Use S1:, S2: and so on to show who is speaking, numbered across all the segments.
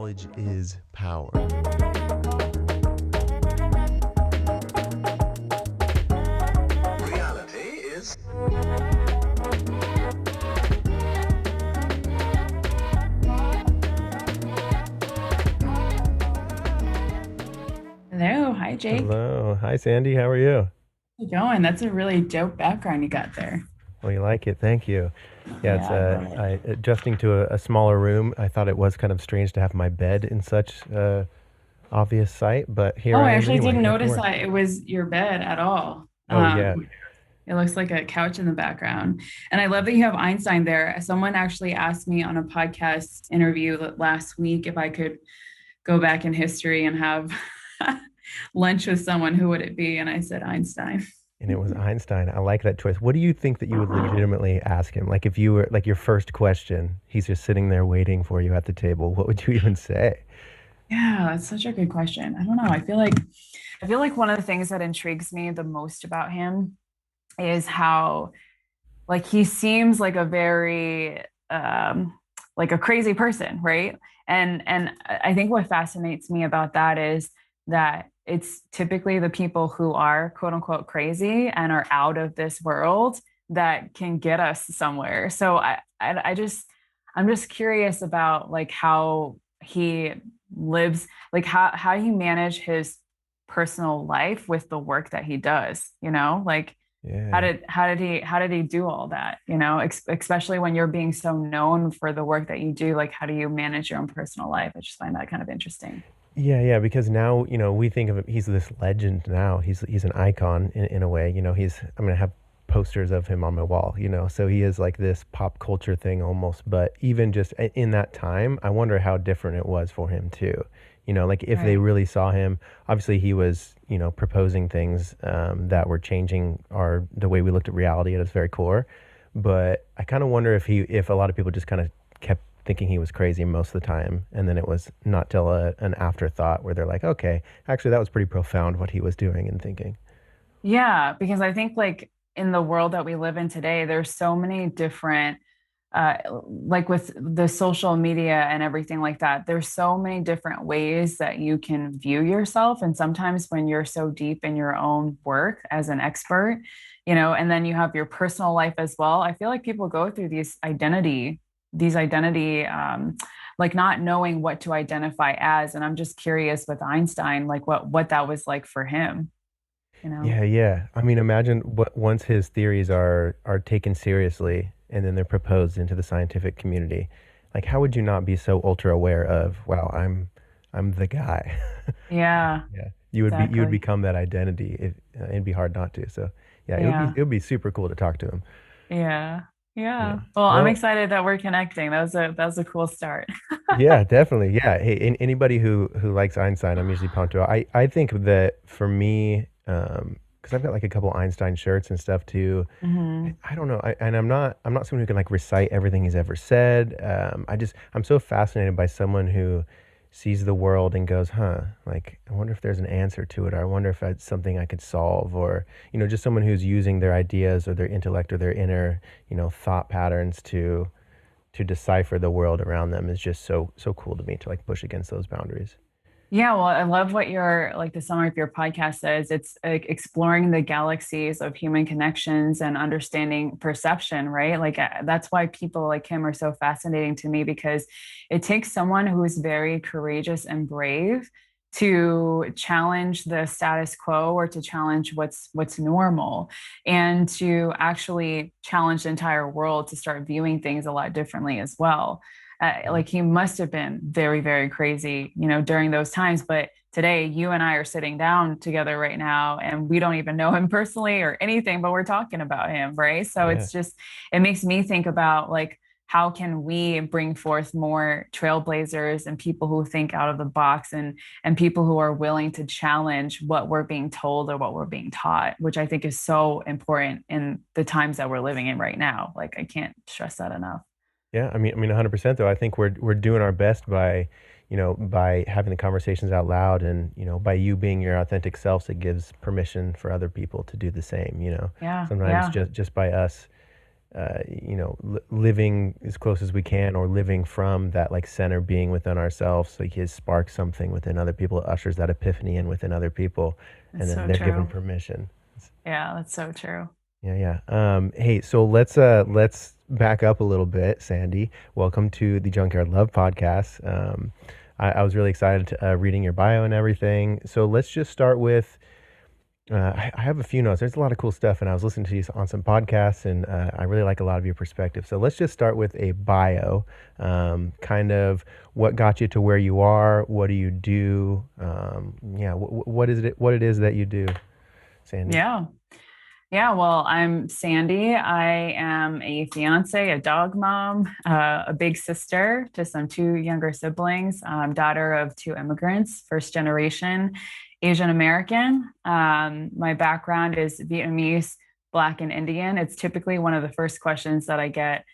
S1: knowledge is power.
S2: Reality is.
S3: Hello, hi Jake.
S4: Hello. Hi, Sandy. How are you?
S3: How's it going? That's a really dope background you got there.
S4: Well, you like it. Thank you. Yeah, it's
S3: Yeah, I love it.
S4: adjusting to a smaller room. I thought it was kind of strange to have my bed in such obvious sight, but here
S3: Oh,
S4: I
S3: I
S4: am
S3: actually
S4: anyway.
S3: didn't
S4: Making
S3: notice
S4: work.
S3: that it was your bed at all.
S4: Oh yeah.
S3: It looks like a couch in the background. And I love that you have Einstein there. Someone actually asked me on a podcast interview last week if I could go back in history and have lunch with someone, who would it be? And I said Einstein.
S4: And it was Einstein. I like that choice. What do you think that you would legitimately ask him? Like if you were like your first question, he's just sitting there waiting for you at the table. What would you even say?
S3: Yeah, that's such a good question. I don't know. I feel like one of the things that intrigues me the most about him is how like he seems like a very like a crazy person, right? And I think what fascinates me about that is that it's typically the people who are quote unquote crazy and are out of this world that can get us somewhere. So I'm just curious about like how he lives, like how he manage his personal life with the work that he does, like
S4: Yeah.
S3: how did he do all that, especially when you're being so known for the work that you do, like how do you manage your own personal life? I just find that kind of interesting.
S4: Yeah, because now, we think of him, he's this legend now. He's an icon in a way. I'm gonna have posters of him on my wall, so he is like this pop culture thing almost. But even just in that time, I wonder how different it was for him too. Like if they
S3: Right.
S4: really saw him, obviously he was, proposing things that were changing the way we looked at reality at its very core. But I kind of wonder if a lot of people just kind of kept thinking he was crazy most of the time, and then it was not till an afterthought where they're like, okay, actually that was pretty profound what he was doing and thinking.
S3: Yeah, because I think like in the world that we live in today, there's so many different like with the social media and everything like that, there's so many different ways that you can view yourself. And sometimes when you're so deep in your own work as an expert, and then you have your personal life as well, I feel like people go through these identity, like not knowing what to identify as. And I'm just curious with Einstein, like what that was like for him, you know?
S4: Yeah. I mean, imagine what once his theories are taken seriously and then they're proposed into the scientific community. Like, how would you not be so ultra aware of, wow, I'm the guy.
S3: Yeah,
S4: Yeah, you would
S3: exactly.
S4: become that identity. It'd be hard not to. So, yeah,
S3: Yeah.
S4: it would be super cool to talk to him.
S3: Yeah.
S4: Yeah.
S3: Yeah. Well, I'm
S4: Well,
S3: excited that we're connecting. That was a cool start.
S4: yeah, definitely. Yeah. Hey, anybody who likes Einstein, I'm usually pumped about. I think that for me, because I've got like a couple Einstein shirts and stuff too. I,
S3: Hmm.
S4: I don't know. And I'm not someone who can like recite everything he's ever said. I'm so fascinated by someone who sees the world and goes, huh, like I wonder if there's an answer to it, or I wonder if that's something I could solve, or just someone who's using their ideas or their intellect or their inner, thought patterns to decipher the world around them is just so cool to me to like push against those boundaries.
S3: Yeah, well, I love what your like the summary of your podcast says. It's like exploring the galaxies of human connections and understanding perception, right? Like that's why people like him are so fascinating to me because it takes someone who is very courageous and brave to challenge the status quo or to challenge what's normal and to actually challenge the entire world to start viewing things a lot differently as well. Like he must have been very, very crazy, during those times. But today, you and I are sitting down together right now, and we don't even know him personally or anything, but we're talking about him, right? So
S4: Yeah.
S3: it makes me think about like, how can we bring forth more trailblazers and people who think out of the box and people who are willing to challenge what we're being told or what we're being taught, which I think is so important in the times that we're living in right now. Like I can't stress that enough.
S4: Yeah, I mean, 100% though. I think we're doing our best by, by having the conversations out loud, and by you being your authentic selves, it gives permission for other people to do the same.
S3: Yeah,
S4: Sometimes
S3: yeah.
S4: just by us living as close as we can, or living from that like center being within ourselves. Like he sparks something within other people, it ushers that epiphany in within other people, and
S3: That's
S4: then
S3: so
S4: they're given
S3: true.
S4: permission.
S3: Yeah, that's so true.
S4: Yeah, yeah. Hey, so let's back up a little bit, Sandy. Welcome to the Junkyard Love podcast. I was really excited to, reading your bio and everything. So let's just start with. I have a few notes. There's a lot of cool stuff, and I was listening to you on some podcasts, and I really like a lot of your perspective. So let's just start with a bio. Kind of what got you to where you are. What do you do? Yeah, what is it? What it is that you do, Sandy?
S3: Yeah. Yeah, well, I'm Sandy. I am a fiance, a dog mom, a big sister to some two younger siblings, daughter of two immigrants, first generation Asian American. My background is Vietnamese, Black, and Indian. It's typically one of the first questions that I get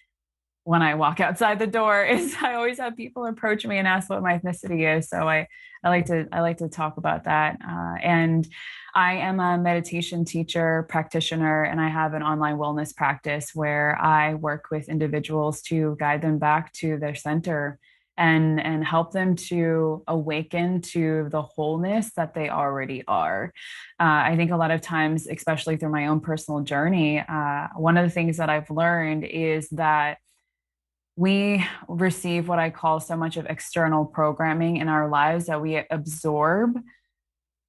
S3: when I walk outside the door is I always have people approach me and ask what my ethnicity is. So I like to talk about that. And I am a meditation teacher, practitioner, and I have an online wellness practice where I work with individuals to guide them back to their center and help them to awaken to the wholeness that they already are. I think a lot of times, especially through my own personal journey, one of the things that I've learned is that we receive what I call so much of external programming in our lives that we absorb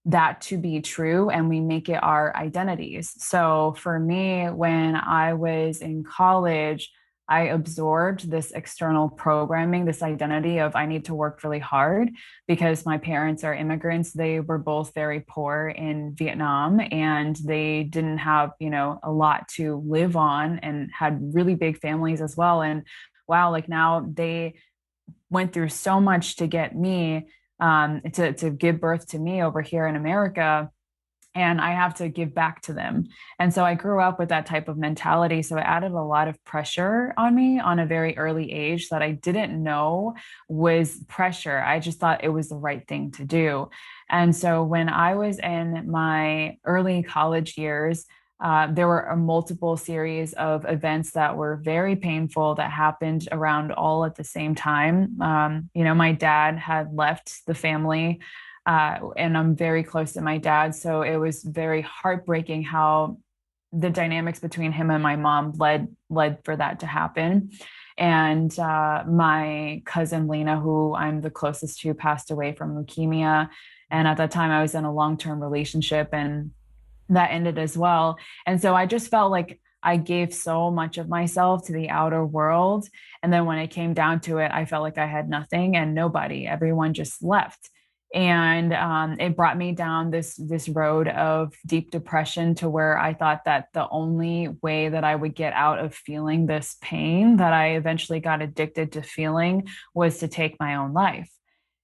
S3: that to be true and we make it our identities. So for me, when I was in college, I absorbed this external programming, this identity of I need to work really hard because my parents are immigrants. They were both very poor in Vietnam and they didn't have, a lot to live on and had really big families as well. And wow, like now they went through so much to get me to give birth to me over here in America, and I have to give back to them. And so I grew up with that type of mentality. So it added a lot of pressure on me on a very early age that I didn't know was pressure. I just thought it was the right thing to do. And so when I was in my early college years, there were a multiple series of events that were very painful that happened around all at the same time. My dad had left the family, and I'm very close to my dad. So it was very heartbreaking how the dynamics between him and my mom led for that to happen. And my cousin Lena, who I'm the closest to, passed away from leukemia. And at that time, I was in a long-term relationship, and that ended as well. And so I just felt like I gave so much of myself to the outer world. And then when it came down to it, I felt like I had nothing and nobody. Everyone just left. And it brought me down this road of deep depression to where I thought that the only way that I would get out of feeling this pain that I eventually got addicted to feeling was to take my own life.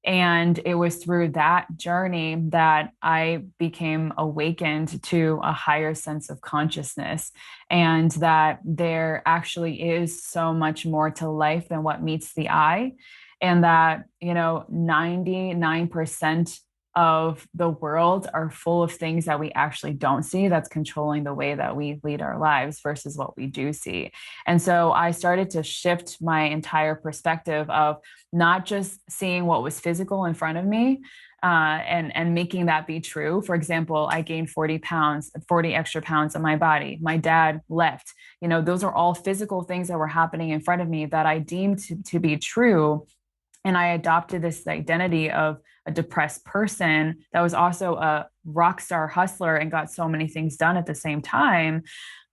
S3: And it was through that journey that I became awakened to a higher sense of consciousness, and that there actually is so much more to life than what meets the eye. And that, 99% of the world are full of things that we actually don't see that's controlling the way that we lead our lives versus what we do see. And so I started to shift my entire perspective of not just seeing what was physical in front of me, and making that be true. For example, I gained 40 pounds, 40 extra pounds on my body. My dad left. Those are all physical things that were happening in front of me that I deemed to be true. And I adopted this identity of a depressed person that was also a rock star hustler and got so many things done at the same time,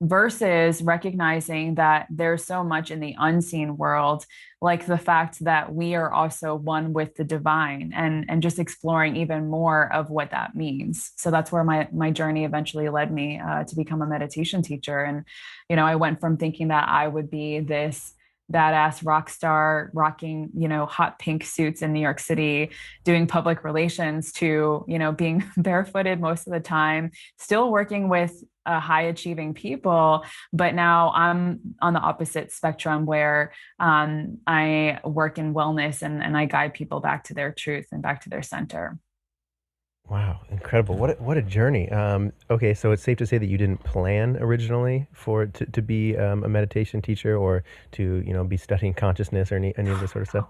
S3: versus recognizing that there's so much in the unseen world, like the fact that we are also one with the divine, and just exploring even more of what that means. So that's where my journey eventually led me to become a meditation teacher. And I went from thinking that I would be this badass rock star rocking, hot pink suits in New York City, doing public relations, to, being barefooted most of the time, still working with high achieving people. But now I'm on the opposite spectrum where I work in wellness, and I guide people back to their truth and back to their center.
S4: Wow, incredible. What a journey. Okay, so it's safe to say that you didn't plan originally for to be a meditation teacher or to, be studying consciousness or any of this sort of stuff.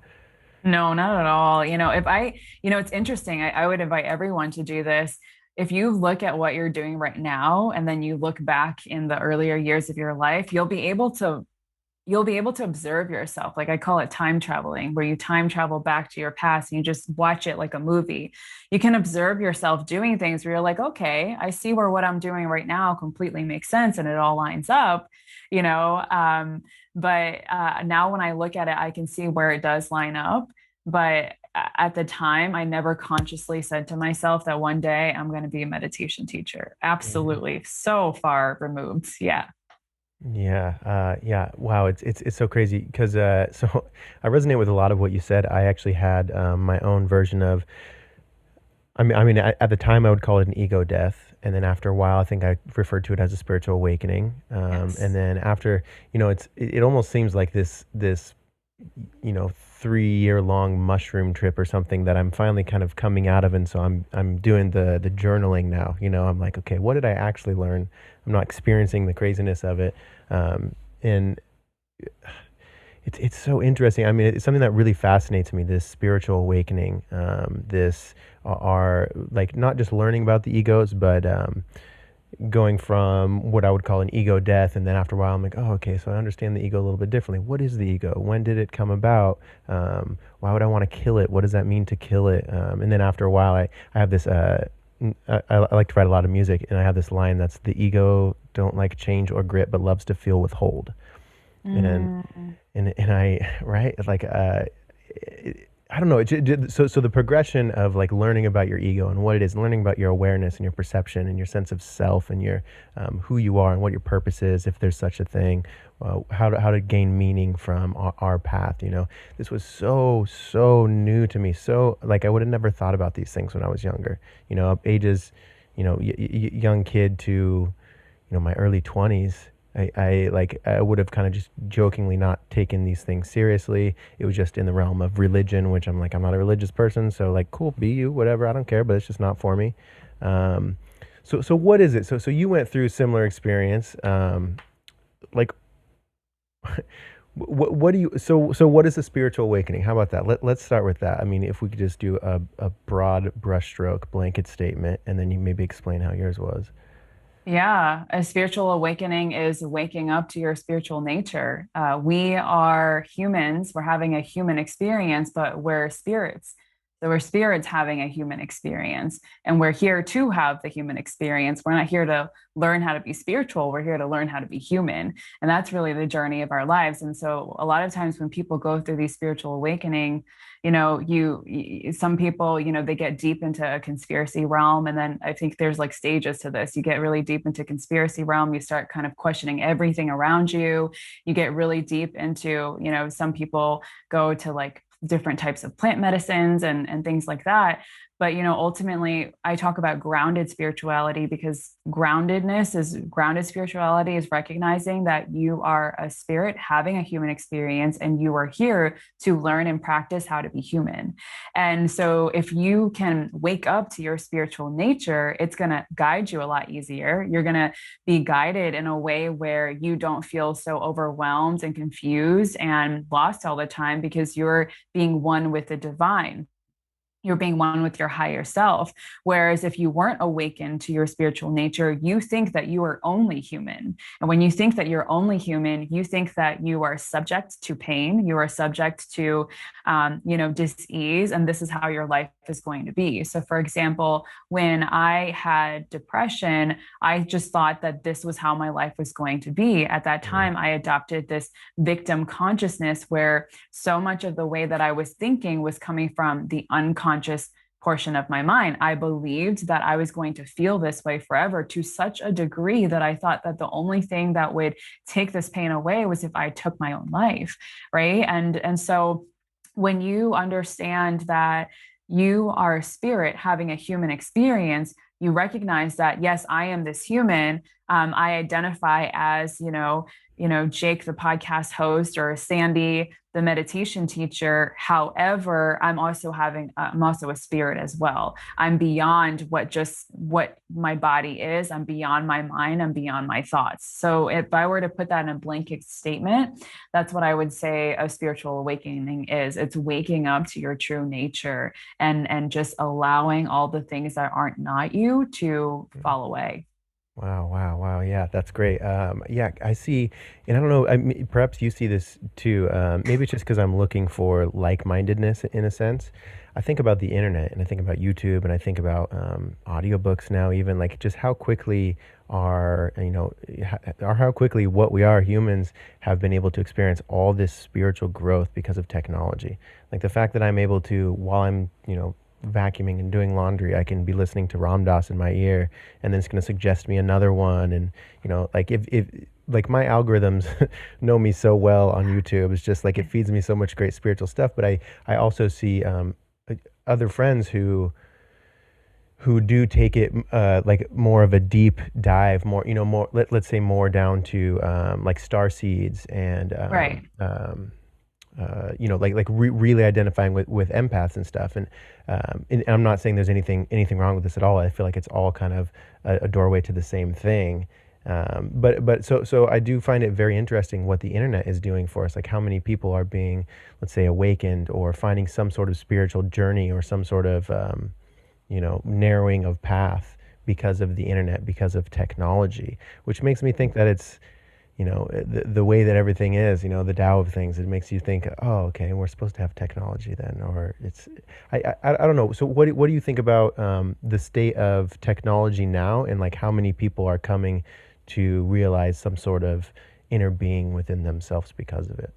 S3: No, not at all. It's interesting. I would invite everyone to do this. If you look at what you're doing right now, and then you look back in the earlier years of your life, you'll be able to observe yourself. Like I call it time traveling, where you time travel back to your past and you just watch it like a movie. You can observe yourself doing things where you're like, okay, I see where what I'm doing right now completely makes sense and it all lines up, you know. But now when I look at it, I can see where it does line up. But at the time, I never consciously said to myself that one day I'm going to be a meditation teacher.
S4: Yeah.
S3: Absolutely. So far removed. Yeah.
S4: Yeah, yeah. Wow, it's so crazy because so I resonate with a lot of what you said. I actually had my own version of. I mean, at the time I would call it an ego death, and then after a while, I think I referred to it as a spiritual awakening. And
S3: Yes.
S4: then after, it almost seems like this 3 year long mushroom trip or something that I'm finally kind of coming out of, and so I'm doing the journaling now. I'm like, okay, what did I actually learn? I'm not experiencing the craziness of it, and it's so interesting. I mean, it's something that really fascinates me. This spiritual awakening, this are like not just learning about the egos, but going from what I would call an ego death, and then after a while, I'm like, oh, okay, so I understand the ego a little bit differently. What is the ego? When did it come about? Why would I want to kill it? What does that mean to kill it? And then after a while, I have this. I like to write a lot of music, and I have this line that's the ego don't like change or grit, but loves to feel withhold. And
S3: Mm.
S4: and I right like I don't know. So the progression of like learning about your ego and what it is, learning about your awareness and your perception and your sense of self and your who you are and what your purpose is, if there's such a thing, how to gain meaning from our path. This was so new to me. So like I would have never thought about these things when I was younger. Ages, young kid to my early 20s. I would have kind of just jokingly not taken these things seriously. It was just in the realm of religion, which I'm like, I'm not a religious person, so like, cool, be you, whatever, I don't care, but it's just not for me. Um, so what is it? So you went through similar experience. Like, what do you? So what is a spiritual awakening? How about that? Let's start with that. I mean, if we could just do a broad brushstroke blanket statement, and then you maybe explain how yours was.
S3: Yeah, a spiritual awakening is waking up to your spiritual nature. We are humans, we're having a human experience, but we're spirits. So we're spirits having a human experience, and we're here to have the human experience. We're not here to learn how to be spiritual, we're here to learn how to be human. And that's really the journey of our lives. And so a lot of times when people go through these spiritual awakening, some people, they get deep into a conspiracy realm. And then I think there's like stages to this. You get really deep into conspiracy realm, you start kind of questioning everything around you. You get really deep into, some people go to like different types of plant medicines and things like that. But ultimately I talk about grounded spirituality, because grounded spirituality is recognizing that you are a spirit having a human experience, and you are here to learn and practice how to be human. And so if you can wake up to your spiritual nature, it's going to guide you a lot easier. You're going to be guided in a way where you don't feel so overwhelmed and confused and lost all the time, because you're being one with the divine. You're being one with your higher self. Whereas if you weren't awakened to your spiritual nature, you think that you are only human. And when you think that you're only human, you think that you are subject to pain, you are subject to, dis-ease, and this is how your life is going to be. So, for example, when I had depression, I just thought that this was how my life was going to be. At that
S4: Mm,
S3: time, I adopted this victim consciousness where so much of the way that I was thinking was coming from the unconscious portion of my mind. I believed that I was going to feel this way forever, to such a degree that I thought that the only thing that would take this pain away was if I took my own life, right? And so when you understand that you are a spirit having a human experience, you recognize that, yes, I am this human. I identify as, Jake, the podcast host, or Sandy, the meditation teacher. However, I'm also a spirit as well. I'm beyond what my body is. I'm beyond my mind. I'm beyond my thoughts. So if I were to put that in a blanket statement, that's what I would say a spiritual awakening is. It's waking up to your true nature and just allowing all the things that aren't not you to
S4: Mm.
S3: fall away.
S4: Wow, wow, wow. Yeah, that's great. Yeah, I see, and I don't know, perhaps you see this too. Maybe it's just because I'm looking for like-mindedness in a sense. I think about the internet and I think about YouTube and I think about audiobooks now, even like just how quickly how quickly what we are humans have been able to experience all this spiritual growth because of technology. Like the fact that I'm able to, while I'm, vacuuming and doing laundry, I can be listening to Ram Dass in my ear, and then it's going to suggest me another one. And like if like my algorithms know me so well on YouTube, it's just like it feeds me so much great spiritual stuff. But I also see other friends who do take it like more of a deep dive, more more let's say more down to like star seeds and
S3: Right.
S4: really identifying with empaths and stuff. And I'm not saying there's anything wrong with this at all. I feel like it's all kind of a doorway to the same thing. But I do find it very interesting what the internet is doing for us. Like how many people are being, let's say, awakened or finding some sort of spiritual journey or some sort of narrowing of path because of the internet, because of technology, which makes me think that it's the way that everything is, the Tao of things. It makes you think, oh, okay, we're supposed to have technology then, or it's, I don't know. So what do you think about the state of technology now, and like how many people are coming to realize some sort of inner being within themselves because of it?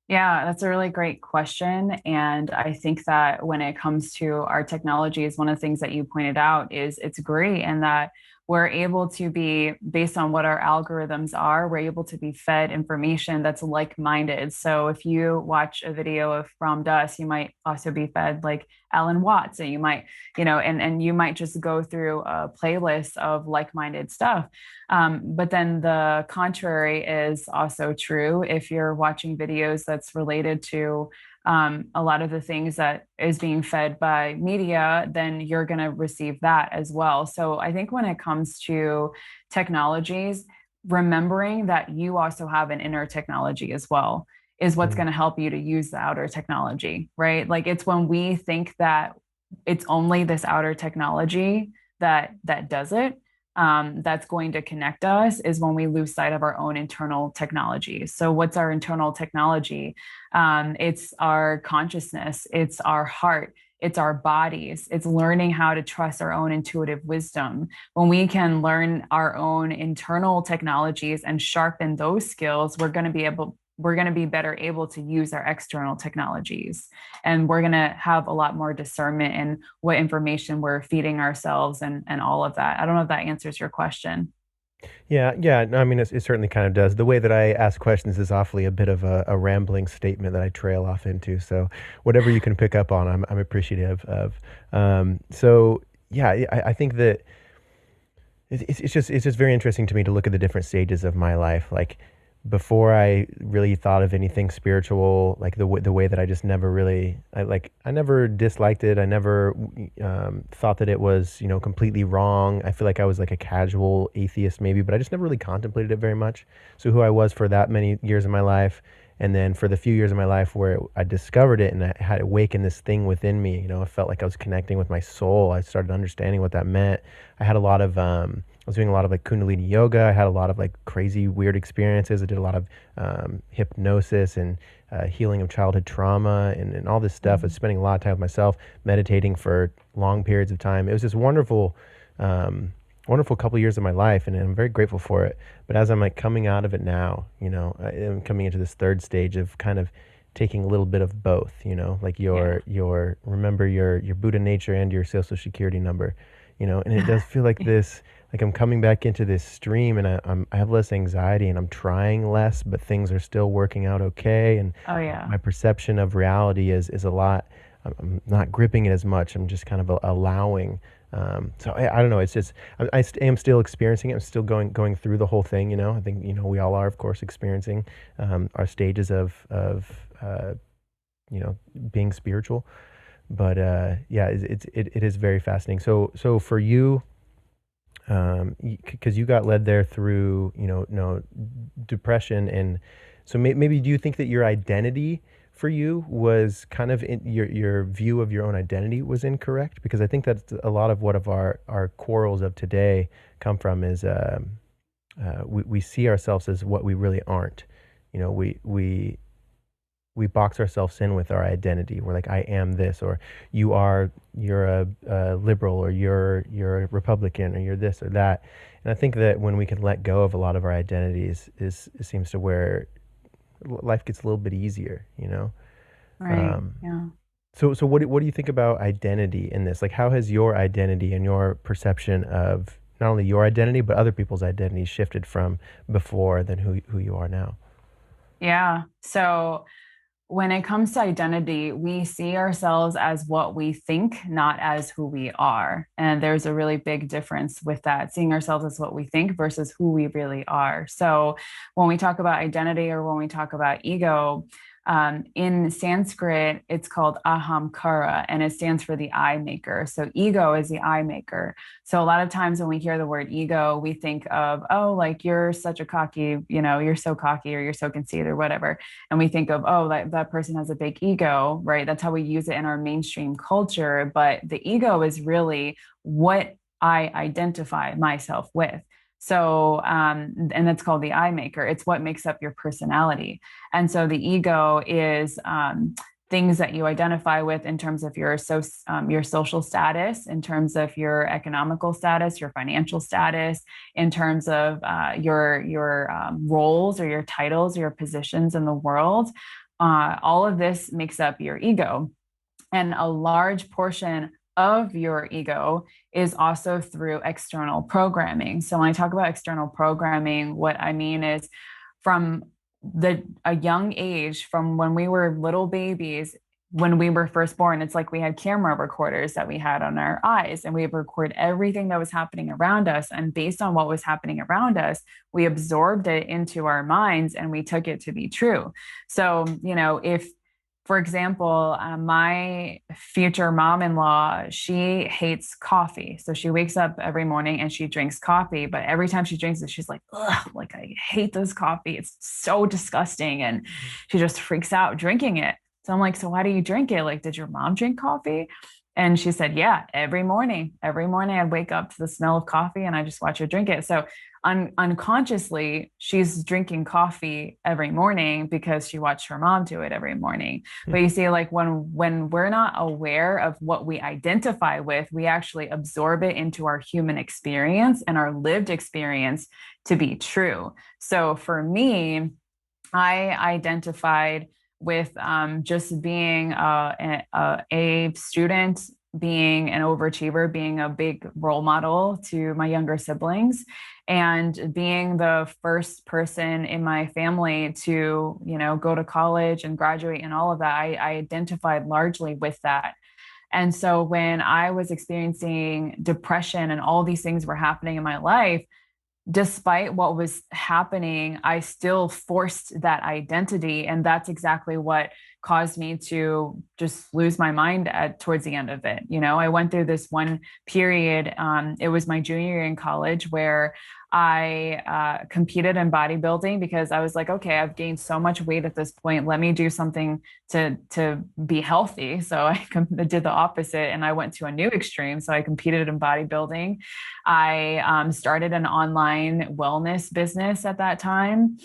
S3: Yeah, that's a really great question. And I think that when it comes to our technologies, one of the things that you pointed out is it's great in that we're able to be, based on what our algorithms are, we're able to be fed information that's like-minded. So if you watch a video of Ram Dass, you might also be fed like Alan Watts, and you might, and you might just go through a playlist of like-minded stuff. But then the contrary is also true. If you're watching videos that's related to a lot of the things that is being fed by media, then you're going to receive that as well. So I think when it comes to technologies, remembering that you also have an inner technology as well is what's
S4: Mm,
S3: going to help you to use the outer technology, right? Like it's when we think that it's only this outer technology that does it, that's going to connect us, is when we lose sight of our own internal technology. So what's our internal technology? It's our consciousness, it's our heart, it's our bodies, it's learning how to trust our own intuitive wisdom. When we can learn our own internal technologies and sharpen those skills, we're going to be better able to use our external technologies, and we're going to have a lot more discernment in what information we're feeding ourselves and all of that. I don't know if that answers your question.
S4: yeah, yeah. No, I mean, it certainly kind of does. The way that I ask questions is awfully a bit of a rambling statement that I trail off into. So whatever you can pick up on, I'm appreciative of. So yeah, I think that it's just very interesting to me to look at the different stages of my life. Like before I really thought of anything spiritual, like the way that I just never really, I never disliked it. I never thought that it was completely wrong. I feel like I was like a casual atheist maybe, but I just never really contemplated it very much. So who I was for that many years of my life, and then for the few years of my life where I discovered it and I had awakened this thing within me, I felt like I was connecting with my soul. I started understanding what that meant. I had a lot of I was doing a lot of like Kundalini yoga. I had a lot of like crazy weird experiences. I did a lot of hypnosis and healing of childhood trauma and all this stuff. I was spending a lot of time with myself, meditating for long periods of time. It was this wonderful couple years of my life, and I'm very grateful for it. But as I'm like coming out of it now, I'm coming into this third stage of kind of taking a little bit of both, like
S3: Yeah.
S4: your remember your Buddha nature and your social security number, and it does feel like this, like I'm coming back into this stream, and I have less anxiety and I'm trying less, but things are still working out okay, and
S3: Oh yeah.
S4: my perception of reality is a lot. I'm not gripping it as much. I'm just kind of allowing. So I don't know. It's just am still experiencing it. I'm still going through the whole thing. You know, I think we all are, of course, experiencing our stages of you know being spiritual. But yeah, it is very fascinating. So for you, because you got led there through no depression, and so maybe do you think that your identity for you was kind of your view of your own identity was incorrect? Because I think that's a lot of what of our quarrels of today come from is we see ourselves as what we really aren't. We box ourselves in with our identity. We're like, I am this, or you're a liberal, or you're a Republican, or you're this or that. And I think that when we can let go of a lot of our identities, it seems to where life gets a little bit easier, you know.
S3: Right.
S4: Um,
S3: Yeah.
S4: so what do you think about identity in this? Like, how has your identity and your perception of not only your identity but other people's identities shifted from before than who you are now?
S3: Yeah. So when it comes to identity, we see ourselves as what we think, not as who we are. And there's a really big difference with that, seeing ourselves as what we think versus who we really are. So when we talk about identity or when we talk about ego, in Sanskrit, it's called ahamkara, and it stands for the I maker. So ego is the I maker. So a lot of times when we hear the word ego, we think of, oh, like you're such a cocky, you're so cocky or you're so conceited or whatever. And we think of, oh, that person has a big ego, right? That's how we use it in our mainstream culture. But the ego is really what I identify myself with. So, and that's called the I maker. It's what makes up your personality. And so the ego is things that you identify with in terms of your social status, in terms of your economical status, your financial status, in terms of your roles or your titles, or your positions in the world. All of this makes up your ego. And a large portion of your ego is also through external programming. So when I talk about external programming, what I mean is from a young age, from when we were little babies, when we were first born, it's like we had camera recorders that we had on our eyes, and we would record everything that was happening around us. And based on what was happening around us, we absorbed it into our minds and we took it to be true. So, if for example, my future mom-in-law, she hates coffee. So she wakes up every morning and she drinks coffee. But every time she drinks it, she's like, ugh, like I hate this coffee. It's so disgusting. And she just freaks out drinking it. So I'm like, so why do you drink it? Like, did your mom drink coffee? And she said, yeah, every morning. Every morning I'd wake up to the smell of coffee and I just watch her drink it. So unconsciously, she's drinking coffee every morning because she watched her mom do it every morning.
S4: Hmm.
S3: But you see, like when we're not aware of what we identify with, we actually absorb it into our human experience and our lived experience to be true. So for me, I identified with just being a student, being an overachiever, being a big role model to my younger siblings, and being the first person in my family to, go to college and graduate and all of that. I identified largely with that. And so when I was experiencing depression and all these things were happening in my life, despite what was happening, I still forced that identity. And that's exactly what caused me to just lose my mind towards the end of it. I went through this one period. It was my junior year in college where I competed in bodybuilding because I was like, okay, I've gained so much weight at this point. Let me do something to be healthy. So I did the opposite and I went to a new extreme. So I competed in bodybuilding. I started an online wellness business at that time.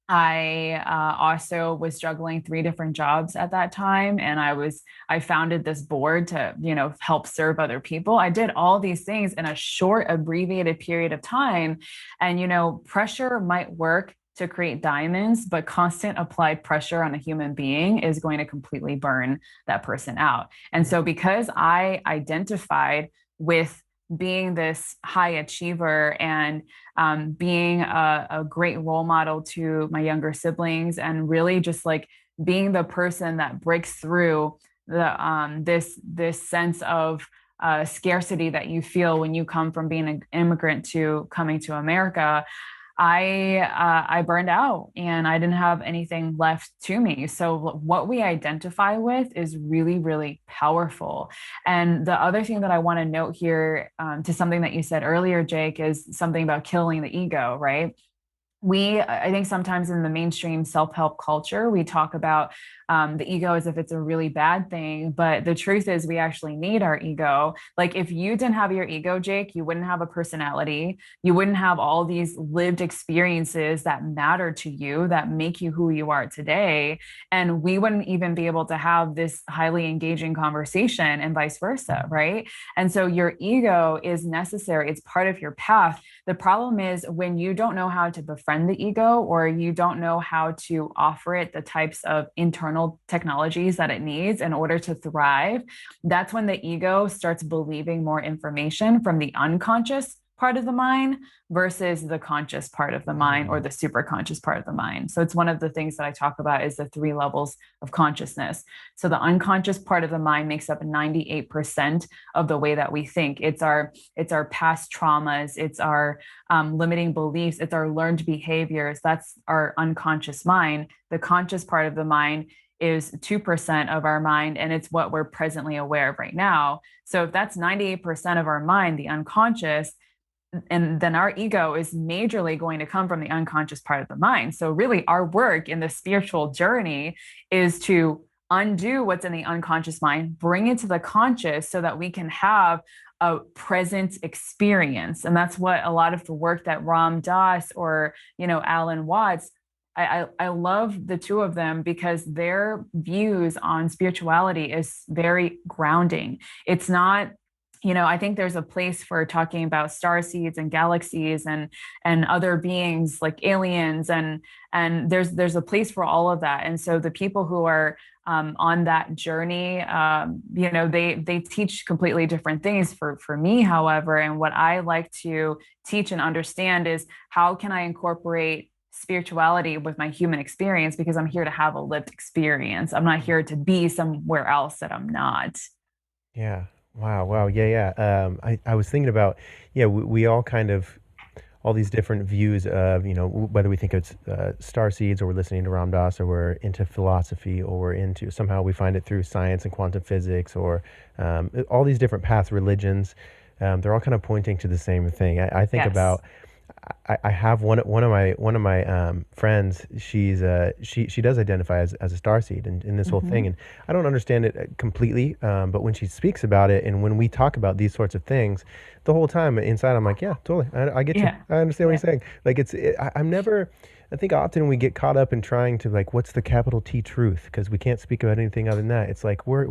S3: I also was juggling three different jobs at that time, and I founded this board to help serve other people. I did all these things in a short, abbreviated period of time, and pressure might work to create diamonds, but constant applied pressure on a human being is going to completely burn that person out. And so, because I identified with being this high achiever and being a great role model to my younger siblings, and really just like being the person that breaks through this sense of scarcity that you feel when you come from being an immigrant to coming to America. I burned out and I didn't have anything left to me. So what we identify with is really, really powerful. And the other thing that I want to note here, to something that you said earlier, Jake, is something about killing the ego, right? I think sometimes in the mainstream self-help culture, we talk about the ego as if it's a really bad thing. But the truth is, we actually need our ego. Like, if you didn't have your ego, Jake, you wouldn't have a personality. You wouldn't have all these lived experiences that matter to you, that make you who you are today. And we wouldn't even be able to have this highly engaging conversation and vice versa, right? And so your ego is necessary. It's part of your path. The problem is when you don't know how to befriend the ego, or you don't know how to offer it the types of internal technologies that it needs in order to thrive, that's when the ego starts believing more information from the unconscious part of the mind versus the conscious part of the mind, or
S4: Mm.
S3: the super conscious part of the mind. So it's one of the things that I talk about is the three levels of consciousness. So the unconscious part of the mind makes up 98% of the way that we think. It's our past traumas, it's our limiting beliefs, it's our learned behaviors. That's our unconscious mind. The conscious part of the mind is 2% of our mind, and it's what we're presently aware of right now. So if that's 98% of our mind, the unconscious, and then our ego is majorly going to come from the unconscious part of the mind. So really our work in the spiritual journey is to undo what's in the unconscious mind, bring it to the conscious so that we can have a present experience. And that's what a lot of the work that Ram Dass or, Alan Watts, I love the two of them because their views on spirituality is very grounding. It's not, I think there's a place for talking about star seeds and galaxies and other beings like aliens, and there's a place for all of that. And so the people who are on that journey, they teach completely different things for me, however. And what I like to teach and understand is how can I incorporate spirituality with my human experience, because I'm here to have a lived experience. I'm not here to be somewhere else that I'm not.
S4: Yeah. Wow. Wow. Yeah. Yeah. I was thinking about, yeah, we all kind of, all these different views of, whether we think it's star seeds, or we're listening to Ram Dass, or we're into philosophy, or we're into, somehow we find it through science and quantum physics, or all these different paths, religions. They're all kind of pointing to the same thing. I think
S3: Yes.
S4: about, I have one of my friends. She does identify as a starseed in this whole thing,
S3: Hmm.
S4: and I don't understand it completely. But when she speaks about it, and when we talk about these sorts of things, the whole time inside I'm like, yeah, totally, I get you.
S3: Yeah.
S4: I understand what
S3: Yeah.
S4: you're saying. Like I'm never. I think often we get caught up in trying to, like, what's the capital T truth, because we can't speak about anything other than that. It's like we're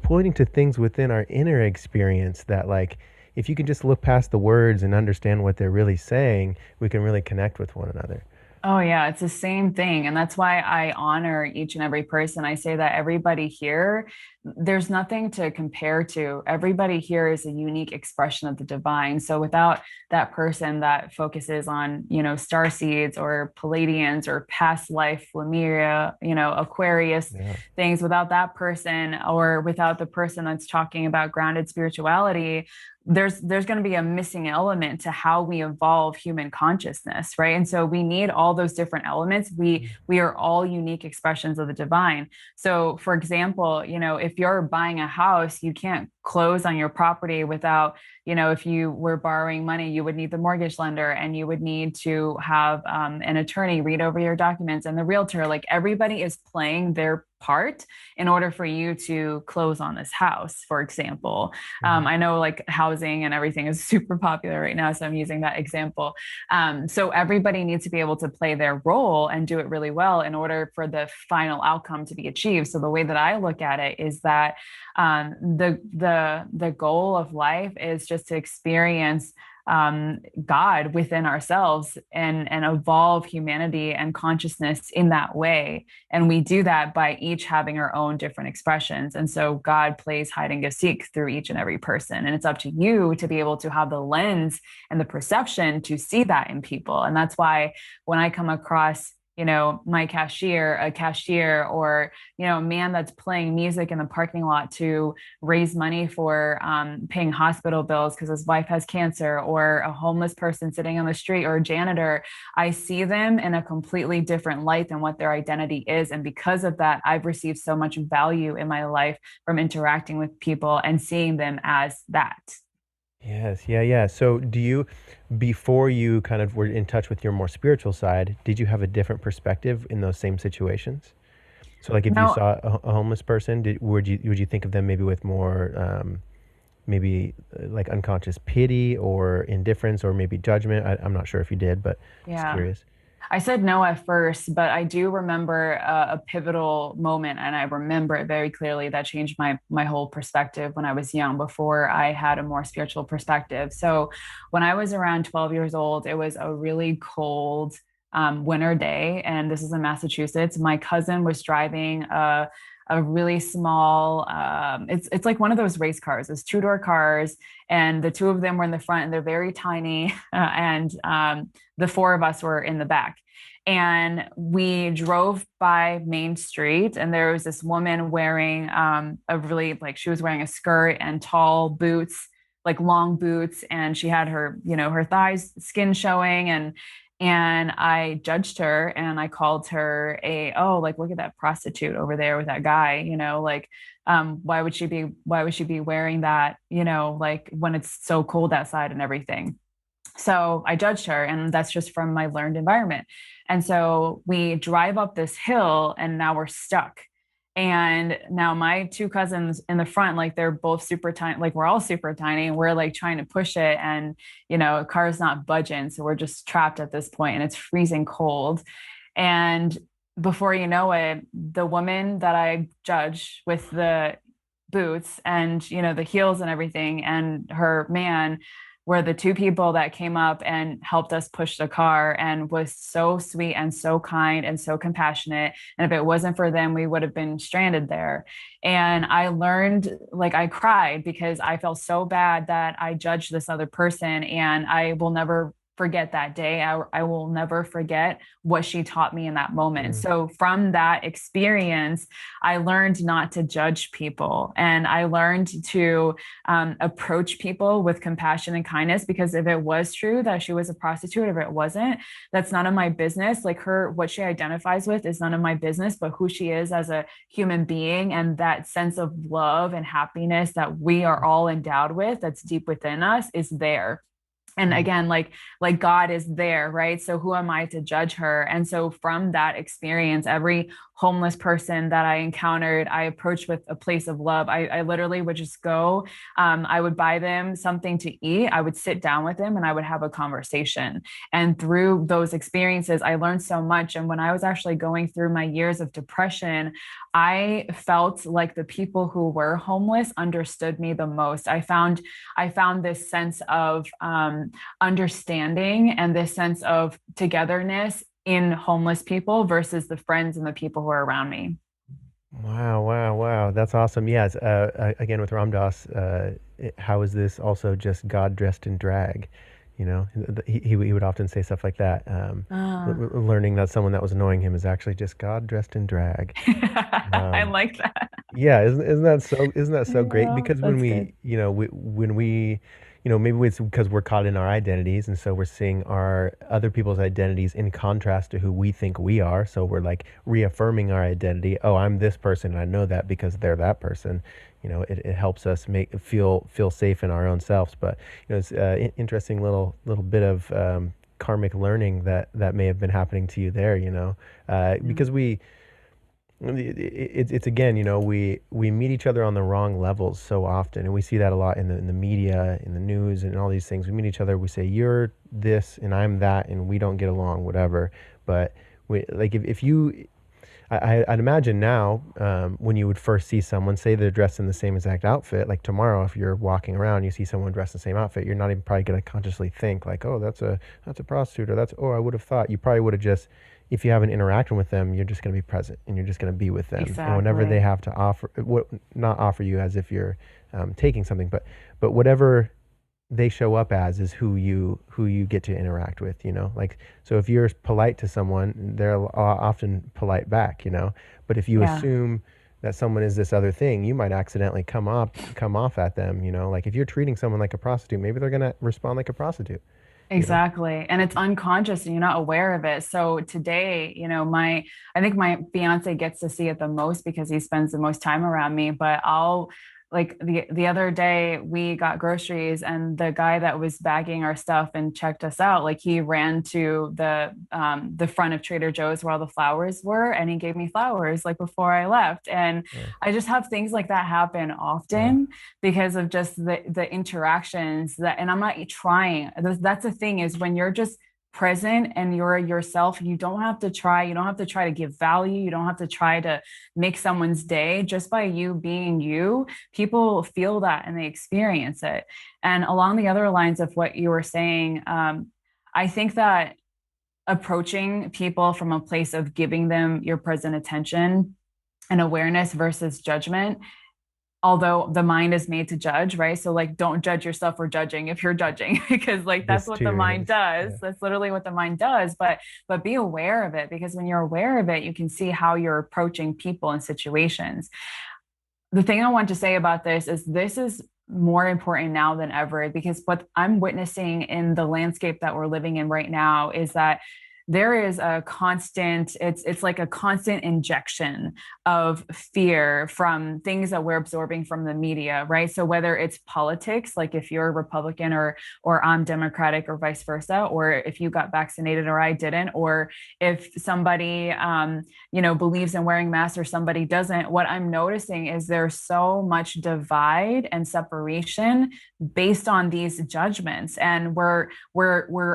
S4: pointing to things within our inner experience that, like, if you can just look past the words and understand what they're really saying, we can really connect with one another.
S3: Oh, yeah, it's the same thing. And that's why I honor each and every person. I say that everybody here, there's nothing to compare to. Everybody here is a unique expression of the divine. So without that person that focuses on, star seeds or Palladians or past life, Lemuria, Aquarius,
S4: Yeah.
S3: things, without that person, or without the person that's talking about grounded spirituality, there's going to be a missing element to how we evolve human consciousness, right? And so we need all those different elements. We are all unique expressions of the divine. So for example, if you're buying a house, you can't close on your property without, if you were borrowing money, you would need the mortgage lender, and you would need to have an attorney read over your documents, and the realtor. Like, everybody is playing their part in order for you to close on this house, for example.
S4: Hmm.
S3: I know, like, housing and everything is super popular right now, so I'm using that example. So everybody needs to be able to play their role and do it really well in order for the final outcome to be achieved. So the way that I look at it is that the goal of life is just to experience God within ourselves, and evolve humanity and consciousness in that way. And we do that by each having our own different expressions. And so God plays hide and go seek through each and every person. And it's up to you to be able to have the lens and the perception to see that in people. And that's why when I come across, my cashier, a cashier, or, a man that's playing music in the parking lot to raise money for paying hospital bills because his wife has cancer, or a homeless person sitting on the street, or a janitor. I see them in a completely different light than what their identity is. And because of that, I've received so much value in my life from interacting with people and seeing them as that.
S4: Yes, yeah, yeah. So do you, before you kind of were in touch with your more spiritual side, did you have a different perspective in those same situations? So like if you
S3: No,
S4: saw a homeless person, would you think of them maybe with more maybe like unconscious pity or indifference or maybe judgment? I'm not sure if you did, but just
S3: yeah.
S4: curious.
S3: I said no at first, but I do remember a pivotal moment, and I remember it very clearly that changed my whole perspective when I was young, before I had a more spiritual perspective. So, when I was around 12 years old, it was a really cold winter day, and this is in Massachusetts. My cousin was driving a really small, it's like one of those race cars. It's two-door cars, and the two of them were in the front, and they're very tiny, and the four of us were in the back. And we drove by Main Street, and there was this woman wearing a really, like, she was wearing a skirt and tall boots, like long boots, and she had her, her thighs, skin showing, and I judged her, and I called her oh, like, look at that prostitute over there with that guy, like, why would she be wearing that, like, when it's so cold outside and everything. So I judged her, and that's just from my learned environment. And so we drive up this hill, and now we're stuck. And now my two cousins in the front, like, they're both super tiny, like, we're all super tiny, and we're like trying to push it. And, the car's not budging. So we're just trapped at this point, and it's freezing cold. And before you know it, the woman that I judge with the boots and, the heels and everything, and her man were the two people that came up and helped us push the car, and was so sweet and so kind and so compassionate. And if it wasn't for them, we would have been stranded there. And I learned, like, I cried because I felt so bad that I judged this other person. And I will never forget that day. I will never forget what she taught me in that moment.
S4: Mm.
S3: So from that experience, I learned not to judge people, and I learned to approach people with compassion and kindness. Because if it was true that she was a prostitute, if it wasn't, that's none of my business. Like, what she identifies with is none of my business, but who she is as a human being, and that sense of love and happiness that we are all endowed with, that's deep within us, is there. And
S4: Mm.
S3: again, like God is there, right? So who am I to judge her? And so from that experience, every homeless person that I encountered, I approached with a place of love. I literally would just go, I would buy them something to eat, I would sit down with them, and I would have a conversation. And through those experiences, I learned so much. And when I was actually going through my years of depression, I felt like the people who were homeless understood me the most. I found this sense of understanding, and this sense of togetherness in homeless people versus the friends and the people who are around me.
S4: Wow, wow, wow. That's awesome. Yes. Again, with Ram Dass, how is this also just God dressed in drag? He would often say stuff like that.
S3: Ah.
S4: Learning that someone that was annoying him is actually just God dressed in drag.
S3: I
S4: Um,
S3: like that.
S4: yeah, isn't that so great?
S3: Yeah,
S4: Because when
S3: that's good.
S4: when we, maybe it's because we're caught in our identities, and so we're seeing our other people's identities in contrast to who we think we are. So we're like reaffirming our identity. Oh, I'm this person, and I know that because they're that person. It helps us feel safe in our own selves. But it's interesting little bit of karmic learning that may have been happening to you there.
S3: Yeah.
S4: Because it's again, we meet each other on the wrong levels so often, and we see that a lot in the media, in the news, and all these things. We meet each other, we say you're this and I'm that, and we don't get along, whatever. But like if you, I'd imagine now, when you would first see someone, say they're dressed in the same exact outfit, like tomorrow, if you're walking around, you see someone dressed in the same outfit, you're not even probably going to consciously think like, oh, that's a prostitute, or I would have thought. You probably would have just, if you have an interaction with them, you're just going to be present, and you're just going to be with them. And whenever they
S3: Exactly.
S4: have to offer, what not offer you as if you're taking something, but whatever they show up as is who you get to interact with, like, so if you're polite to someone, they're often polite back, but if you
S3: Yeah.
S4: assume that someone is this other thing, you might accidentally come off at them, like if you're treating someone like a prostitute, maybe they're going to respond like a prostitute, you know
S3: Exactly. And it's unconscious and you're not aware of it. So today, I think my fiance gets to see it the most because he spends the most time around me, but I'll like the other day we got groceries and the guy that was bagging our stuff and checked us out, like he ran to the front of Trader Joe's where all the flowers were and he gave me flowers like before I left. And
S4: Wow.
S3: I just have things like that happen
S4: Wow.
S3: often because of just the interactions that, and I'm not trying. That's the thing is when you're just present and you're yourself, you don't have to try. You don't have to try to give value. You don't have to try to make someone's day. Just by you being you, people feel that and they experience it. And along the other lines of what you were saying, I think that approaching people from a place of giving them your present attention and awareness versus judgment, although the mind is made to judge, right? So like don't judge yourself for judging if you're judging because like that's
S4: This
S3: what the
S4: too
S3: mind
S4: is,
S3: does.
S4: yeah.
S3: That's literally what the mind does, but be aware of it because when you're aware of it, you can see how you're approaching people and situations. The thing I want to say about this is more important now than ever because what I'm witnessing in the landscape that we're living in right now is that there is a constant, it's like a constant injection of fear from things that we're absorbing from the media, right? So whether it's politics, like if you're a Republican or I'm Democratic or vice versa, or if you got vaccinated or I didn't, or if somebody believes in wearing masks or somebody doesn't, what I'm noticing is there's so much divide and separation based on these judgments. And we're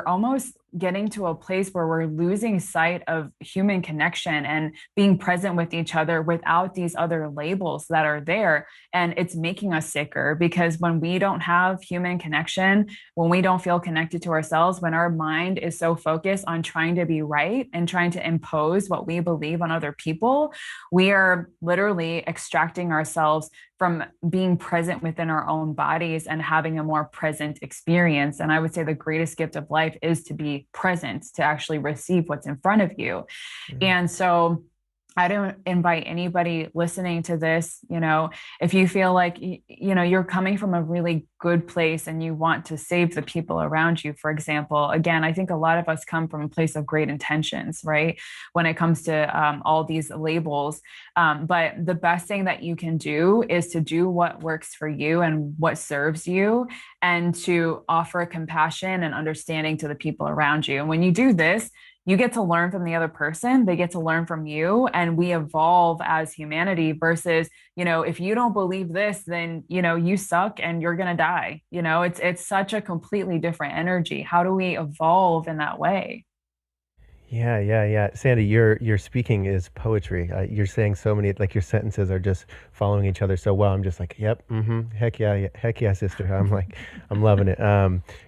S3: almost getting to a place where we're losing sight of human connection and being present with each other without these other labels that are there. And it's making us sicker because when we don't have human connection, when we don't feel connected to ourselves, when our mind is so focused on trying to be right and trying to impose what we believe on other people, we are literally extracting ourselves from being present within our own bodies and having a more present experience. And I would say the greatest gift of life is to be present, to actually receive what's in front of you.
S4: Mm.
S3: And so I don't invite anybody listening to this, if you feel like, you're coming from a really good place and you want to save the people around you, for example, again, I think a lot of us come from a place of great intentions, right? When it comes to all these labels. But the best thing that you can do is to do what works for you and what serves you and to offer compassion and understanding to the people around you. And when you do this, you get to learn from the other person, they get to learn from you, and we evolve as humanity versus, if you don't believe this, then, you suck and you're going to die. It's such a completely different energy. How do we evolve in that way?
S4: Yeah, yeah, yeah. Sandy, your speaking is poetry. You're saying so many, like your sentences are just following each other so well. I'm just like, yep, heck yeah, yeah, heck yeah, sister. I'm like, I'm loving it.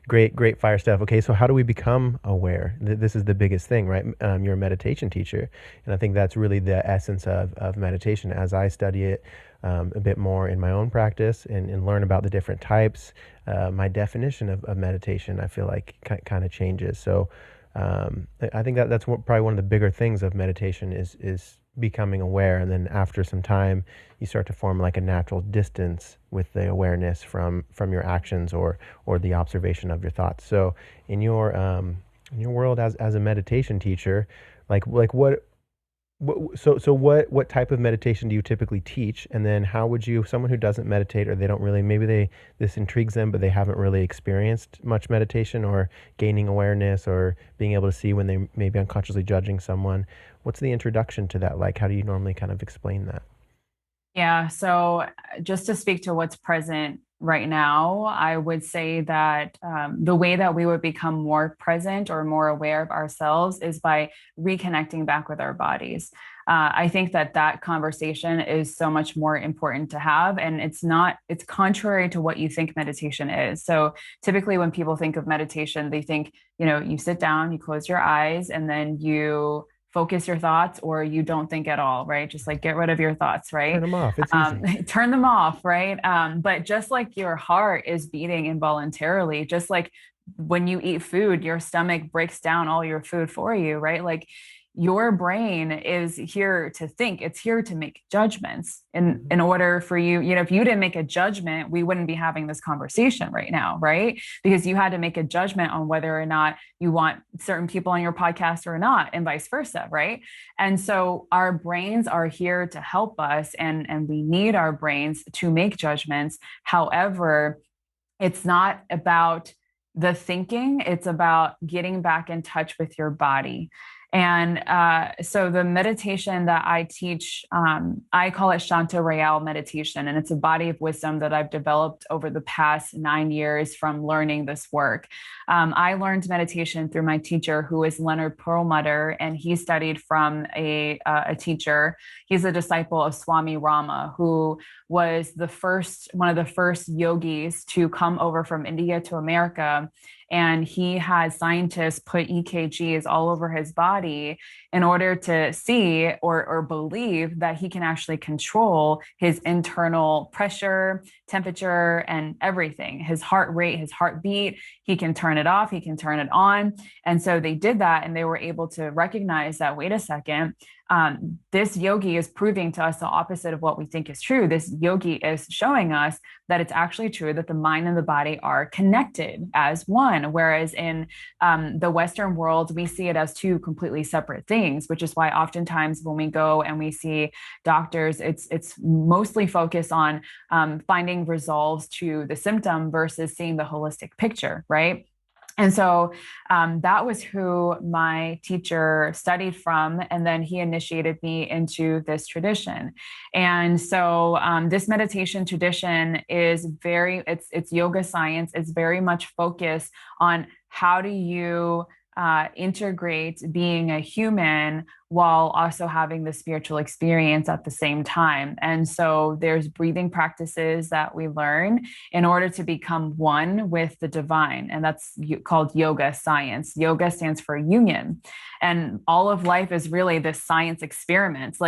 S4: Great fire stuff. Okay, so how do we become aware? This is the biggest thing, right? You're a meditation teacher, and I think that's really the essence of meditation. As I study it a bit more in my own practice and learn about the different types, my definition of meditation, I feel like kind of changes. So. I think that's probably one of the bigger things of meditation is becoming aware, and then after some time, you start to form like a natural distance with the awareness from your actions or the observation of your thoughts. So, in your world as a meditation teacher, like what type of meditation do you typically teach? And then how would you, someone who doesn't meditate or they don't really, maybe this intrigues them, but they haven't really experienced much meditation or gaining awareness or being able to see when they may be unconsciously judging someone. What's the introduction to that? Like, how do you normally kind of explain that?
S3: Yeah. So just to speak to what's present right now, I would say that the way that we would become more present or more aware of ourselves is by reconnecting back with our bodies. I think that conversation is so much more important to have. And it's contrary to what you think meditation is. So typically, when people think of meditation, they think, you sit down, you close your eyes, and then you focus your thoughts or you don't think at all, right? Just like get rid of your thoughts,
S4: Turn
S3: right?
S4: them off. It's easy.
S3: Turn them off, right? But just like your heart is beating involuntarily, just like when you eat food, your stomach breaks down all your food for you, right? Like your brain is here to think, it's here to make judgments. In order for you, if you didn't make a judgment, we wouldn't be having this conversation right now, right? Because you had to make a judgment on whether or not you want certain people on your podcast or not, and vice versa, right? And so our brains are here to help us, and we need our brains to make judgments. However, it's not about the thinking, it's about getting back in touch with your body. And so the meditation that I teach, I call it Shanta Royale meditation. And it's a body of wisdom that I've developed over the past 9 years from learning this work. I learned meditation through my teacher, who is Leonard Perlmutter, and he studied from a teacher. He's a disciple of Swami Rama, who was one of the first yogis to come over from India to America. And he had scientists put EKGs all over his body in order to see or believe that he can actually control his internal pressure, temperature, and everything, his heart rate, his heartbeat. He can turn it off, he can turn it on. And so they did that, and they were able to recognize that, wait a second, this yogi is proving to us the opposite of what we think is true. This yogi is showing us that it's actually true that the mind and the body are connected as one. Whereas in the Western world, we see it as two completely separate things, which is why oftentimes when we go and we see doctors, it's mostly focused on finding resolves to the symptom versus seeing the holistic picture, right? And so that was who my teacher studied from. And then he initiated me into this tradition. And so this meditation tradition is it's yoga science. It's very much focused on how do you integrate being a human while also having the spiritual experience at the same time. And so there's breathing practices that we learn in order to become one with the divine. And that's called yoga science. Yoga stands for union. And all of life is really this science experiment.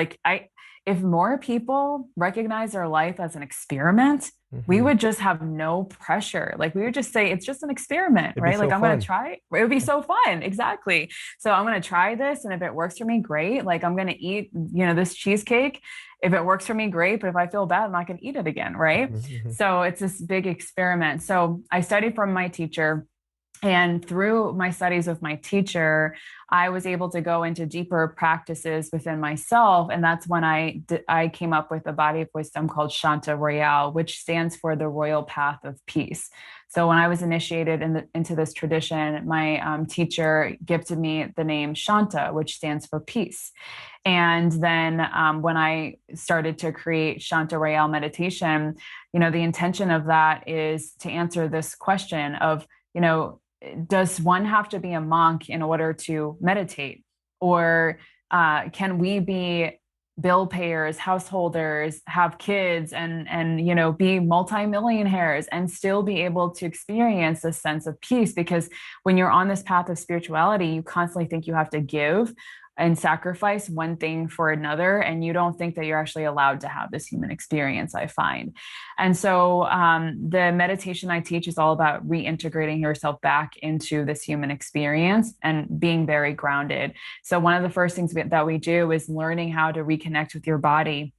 S3: If more people recognize their life as an experiment, we would just have no pressure. Like we would just say, it's just an experiment,
S4: It'd be
S3: right?
S4: so
S3: Like I'm going
S4: fun.
S3: to try it. It would be so fun. Exactly. So I'm going to try this. And if it works for me, great. Like I'm going to eat, this cheesecake. If it works for me, great. But if I feel bad, I'm not going to eat it again. Right. So it's this big experiment. So I studied from my teacher. And through my studies with my teacher, I was able to go into deeper practices within myself. And that's when I came up with a body of wisdom called Shanta Royale, which stands for the royal path of peace. So when I was initiated into this tradition, my teacher gifted me the name Shanta, which stands for peace. And then when I started to create Shanta Royale meditation, the intention of that is to answer this question of, does one have to be a monk in order to meditate? Or can we be bill payers, householders, have kids and be multimillionaires and still be able to experience a sense of peace? Because when you're on this path of spirituality, you constantly think you have to give and sacrifice one thing for another, and you don't think that you're actually allowed to have this human experience, I find. And so the meditation I teach is all about reintegrating yourself back into this human experience and being very grounded. So one of the first things that we do is learning how to reconnect with your body.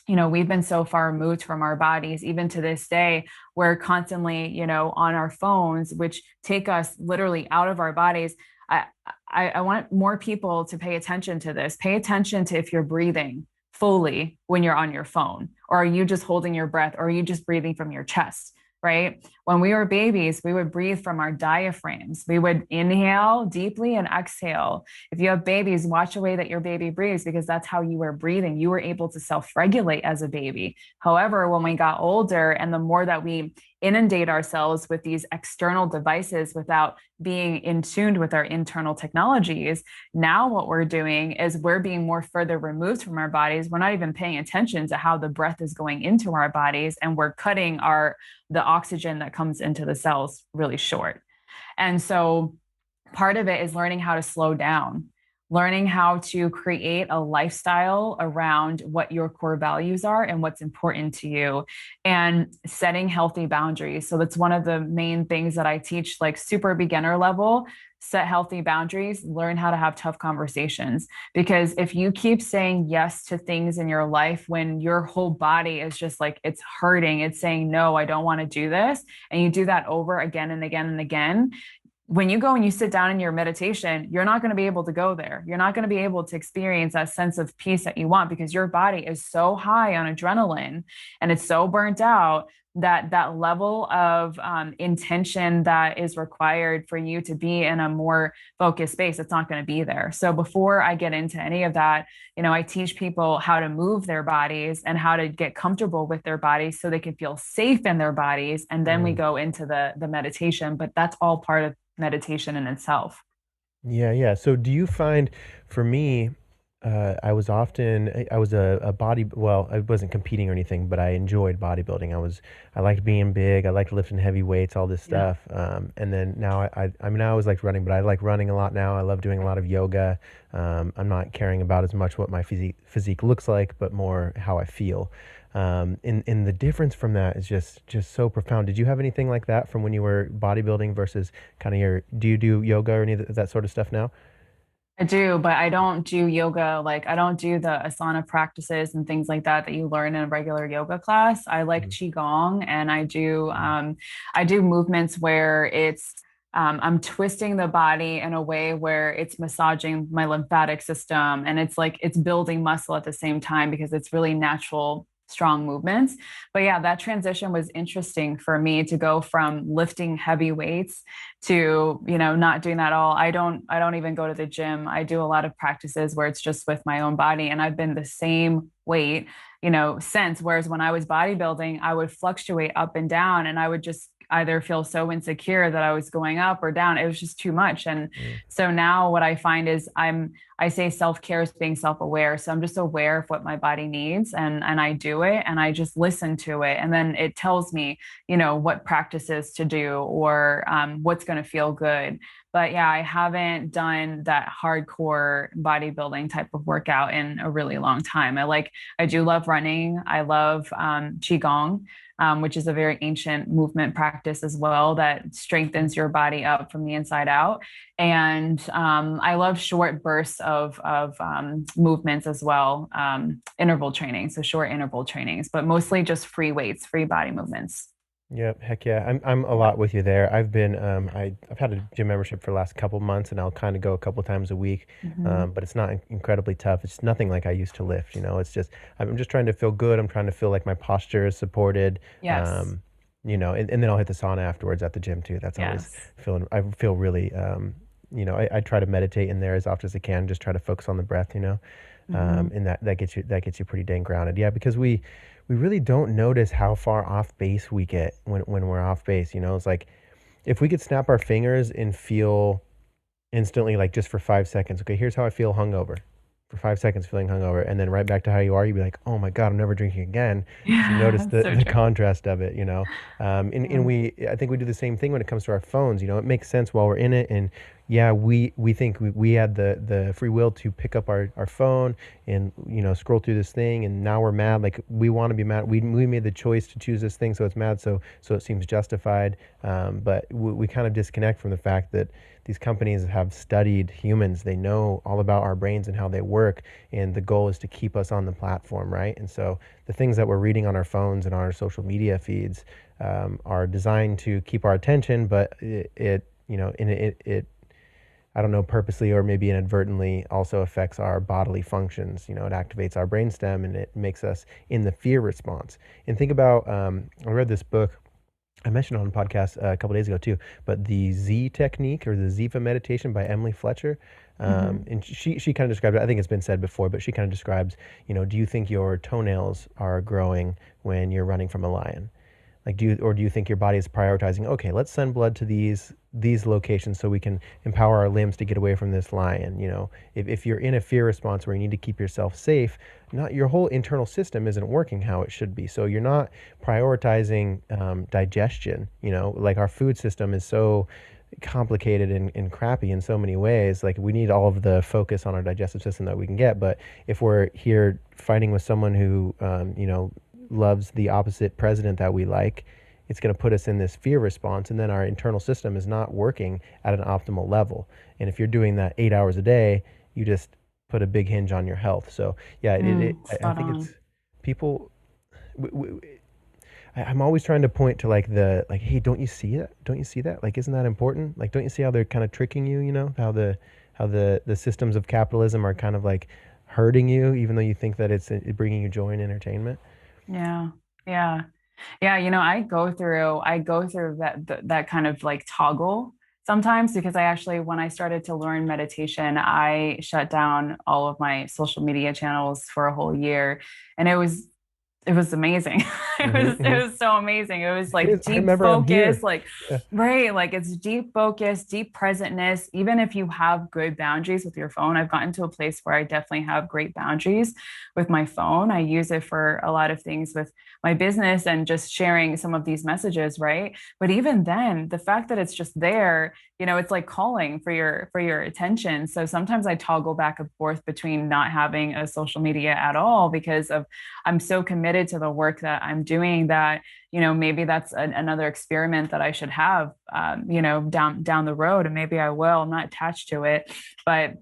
S3: We've been so far removed from our bodies, even to this day, we're constantly, on our phones, which take us literally out of our bodies. I want more people to pay attention to this. Pay attention to if you're breathing fully when you're on your phone, or are you just holding your breath, or are you just breathing from your chest? Right? When we were babies, we would breathe from our diaphragms. We would inhale deeply and exhale. If you have babies, watch the way that your baby breathes, because that's how you were breathing. You were able to self-regulate as a baby. However, when we got older, and the more that we inundate ourselves with these external devices without being in tune with our internal technologies, now what we're doing is we're being more further removed from our bodies. We're not even paying attention to how the breath is going into our bodies, and we're cutting the oxygen that comes into the cells really short. And so part of it is learning how to slow down. learning how to create a lifestyle around what your core values are and what's important to you, and setting healthy boundaries. So that's one of the main things that I teach, like super beginner level. Set healthy boundaries, learn how to have tough conversations. Because if you keep saying yes to things in your life when your whole body is just like, it's hurting, it's saying, no, I don't want to do this, and you do that over again and again and again, when you go and you sit down in your meditation, you're not going to be able to go there. You're not going to be able to experience that sense of peace that you want, because your body is so high on adrenaline and it's so burnt out that that level of intention that is required for you to be in a more focused space, it's not going to be there. So before I get into any of that, I teach people how to move their bodies and how to get comfortable with their bodies so they can feel safe in their bodies. And then we
S4: Mm.
S3: go into the meditation, but that's all part of meditation in itself.
S4: Yeah, yeah. So do you find, for me, I was a body, well, I wasn't competing or anything, but I enjoyed bodybuilding. I liked being big. I liked lifting heavy weights, all this
S3: Yeah.
S4: stuff. And then now I mean, I always liked running, but I like running a lot now. I love doing a lot of yoga. I'm not caring about as much what my physique looks like, but more how I feel. And the difference from that is just so profound. Did you have anything like that from when you were bodybuilding versus kind of do you do yoga or any of that sort of stuff now?
S3: I do, but I don't do yoga. Like, I don't do the asana practices and things like that that you learn in a regular yoga class. I like
S4: Mhm.
S3: qigong, and
S4: Mhm.
S3: I do movements where I'm twisting the body in a way where it's massaging my lymphatic system, and it's like it's building muscle at the same time because it's really natural, strong movements. But yeah, that transition was interesting for me to go from lifting heavy weights to, not doing that at all. I don't even go to the gym. I do a lot of practices where it's just with my own body, and I've been the same weight, since. Whereas when I was bodybuilding, I would fluctuate up and down, and I would just either feel so insecure that I was going up or down. It was just too much. And
S4: Mm.
S3: so now what I find is I say self-care is being self-aware. So I'm just aware of what my body needs, and I do it, and I just listen to it. And then it tells me, what practices to do, or what's going to feel good. But yeah, I haven't done that hardcore bodybuilding type of workout in a really long time. I do love running. I love qigong, which is a very ancient movement practice as well that strengthens your body up from the inside out. And I love short bursts of movements as well, interval training, so short interval trainings, but mostly just free weights, free body movements.
S4: Yep, heck yeah. I'm a lot with you there. I've had a gym membership for the last couple months, and I'll kind of go a couple times a week.
S3: Mhm.
S4: But it's not incredibly tough. It's nothing like I used to lift, you know. It's just I'm just trying to feel good. I'm trying to feel like my posture is supported.
S3: Yes.
S4: Um, and then I'll hit the sauna afterwards at the gym too. That's always
S3: Yes.
S4: I feel really I try to meditate in there as often as I can, just try to focus on the breath,
S3: Hmm.
S4: and that gets you pretty dang grounded. Yeah, because we really don't notice how far off base we get when we're off base. It's like if we could snap our fingers and feel instantly, like just for 5 seconds. Okay, here's how I feel hungover. For 5 seconds, feeling hungover, and then right back to how you are. You'd be like, "Oh my God, I'm never drinking again," because you notice
S3: Yeah,
S4: the
S3: so
S4: the
S3: true.
S4: contrast of it. And
S3: Yeah.
S4: I think we do the same thing when it comes to our phones. It makes sense while we're in it, and yeah, we think we had the free will to pick up our phone and scroll through this thing, and now we're mad. Like we want to be mad. We made the choice to choose this thing, so it's mad. So it seems justified. But we kind of disconnect from the fact that these companies have studied humans. They know all about our brains and how they work. And the goal is to keep us on the platform, right? And so the things that we're reading on our phones and on our social media feeds are designed to keep our attention, but it I don't know, purposely or maybe inadvertently also affects our bodily functions. It activates our brainstem and it makes us in the fear response. And think about, I read this book I mentioned on a podcast a couple days ago too, but the Z technique or the Ziva meditation by Emily Fletcher.
S3: Hmm.
S4: And she kind of described it. I think it's been said before, but she kind of describes, do you think your toenails are growing when you're running from a lion? Like, do you think your body is prioritizing, okay, let's send blood to these locations so we can empower our limbs to get away from this lion? If you're in a fear response where you need to keep yourself safe, not your whole internal system isn't working how it should be. So you're not prioritizing digestion. Like our food system is so complicated and crappy in so many ways. Like we need all of the focus on our digestive system that we can get. But if we're here fighting with someone who, loves the opposite president that we like, it's going to put us in this fear response. And then our internal system is not working at an optimal level. And if you're doing that 8 hours a day, you just put a big hinge on your health. So yeah, I
S3: Spot
S4: think it's
S3: on.
S4: people. I'm always trying to point to like hey, don't you see it? Don't you see that? Like, isn't that important? Like, don't you see how they're kind of tricking you? You know how the systems of capitalism are kind of like hurting you, even though you think that it's bringing you joy and entertainment.
S3: Yeah. Yeah. Yeah, I go through that kind of like toggle sometimes because I actually when I started to learn meditation, I shut down all of my social media channels for a whole year and it was amazing.
S4: Hmm,
S3: It
S4: hmm.
S3: was so amazing. It was
S4: It
S3: like
S4: is. I
S3: deep
S4: remember I'm
S3: focus,
S4: here.
S3: like
S4: Yeah.
S3: right, like it's deep focus, deep presentness. Even if you have good boundaries with your phone, I've gotten to a place where I definitely have great boundaries with my phone. I use it for a lot of things with my business and just sharing some of these messages, right? But even then, the fact that it's just there, it's like calling for your attention. So sometimes I toggle back and forth between not having a social media at all because of I'm so committed to the work that I'm doing that, maybe that's another experiment that I should have, down the road, and maybe I will. I'm not attached to it, but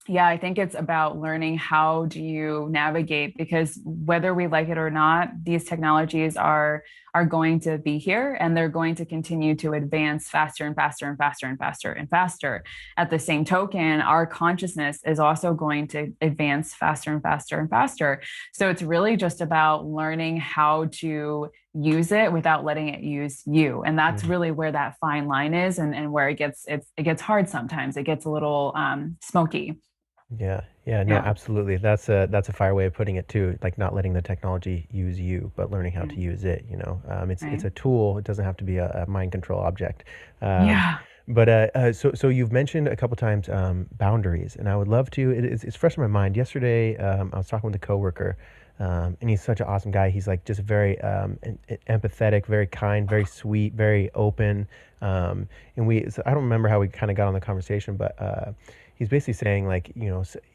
S3: yeah, I think it's about learning how do you navigate because whether we like it or not, these technologies are going to be here and they're going to continue to advance faster and faster and faster and faster and faster. At the same token, our consciousness is also going to advance faster and faster and faster. So it's really just about learning how to use it without letting it use you. And that's
S4: Mm.
S3: really where that fine line is and where it gets hard sometimes. It gets a little smoky.
S4: Yeah, yeah, no,
S3: Yeah.
S4: absolutely. That's a fire way of putting it too. Like not letting the technology use you, but learning how to
S3: Mm,
S4: use it. It's
S3: right.
S4: a tool. It doesn't have to be a mind control object. Um,
S3: Yeah.
S4: but you've mentioned a couple times boundaries, and I would love to. It's fresh in my mind. Yesterday, I was talking with a coworker, and he's such an awesome guy. He's like just very empathetic, very kind, very sweet, very open. So I don't remember how we kind of got on the conversation, but he's basically saying like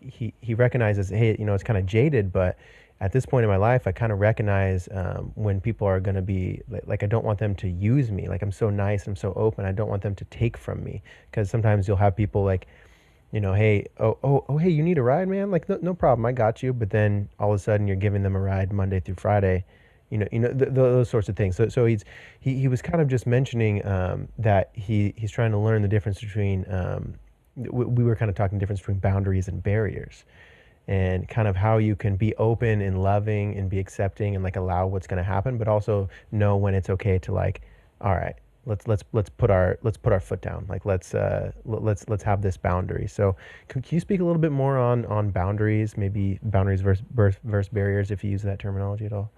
S4: he recognizes, hey, it's kind of jaded, but at this point in my life I kind of recognize when people are going to be like I don't want them to use me. Like I'm so nice, I'm so open, I don't want them to take from me, because sometimes you'll have people like, hey, oh, hey, you need a ride, man? Like, no, no problem, I got you. But then all of a sudden you're giving them a ride Monday through Friday, those sorts of things. So he was kind of just mentioning that he's trying to learn the difference between we were kind of talking the difference between boundaries and barriers, and kind of how you can be open and loving and be accepting and like allow what's going to happen, but also know when it's okay to like, all right, let's put our foot down. Like let's have this boundary. So can you speak a little bit more on boundaries, maybe boundaries versus barriers, if you use that terminology at all?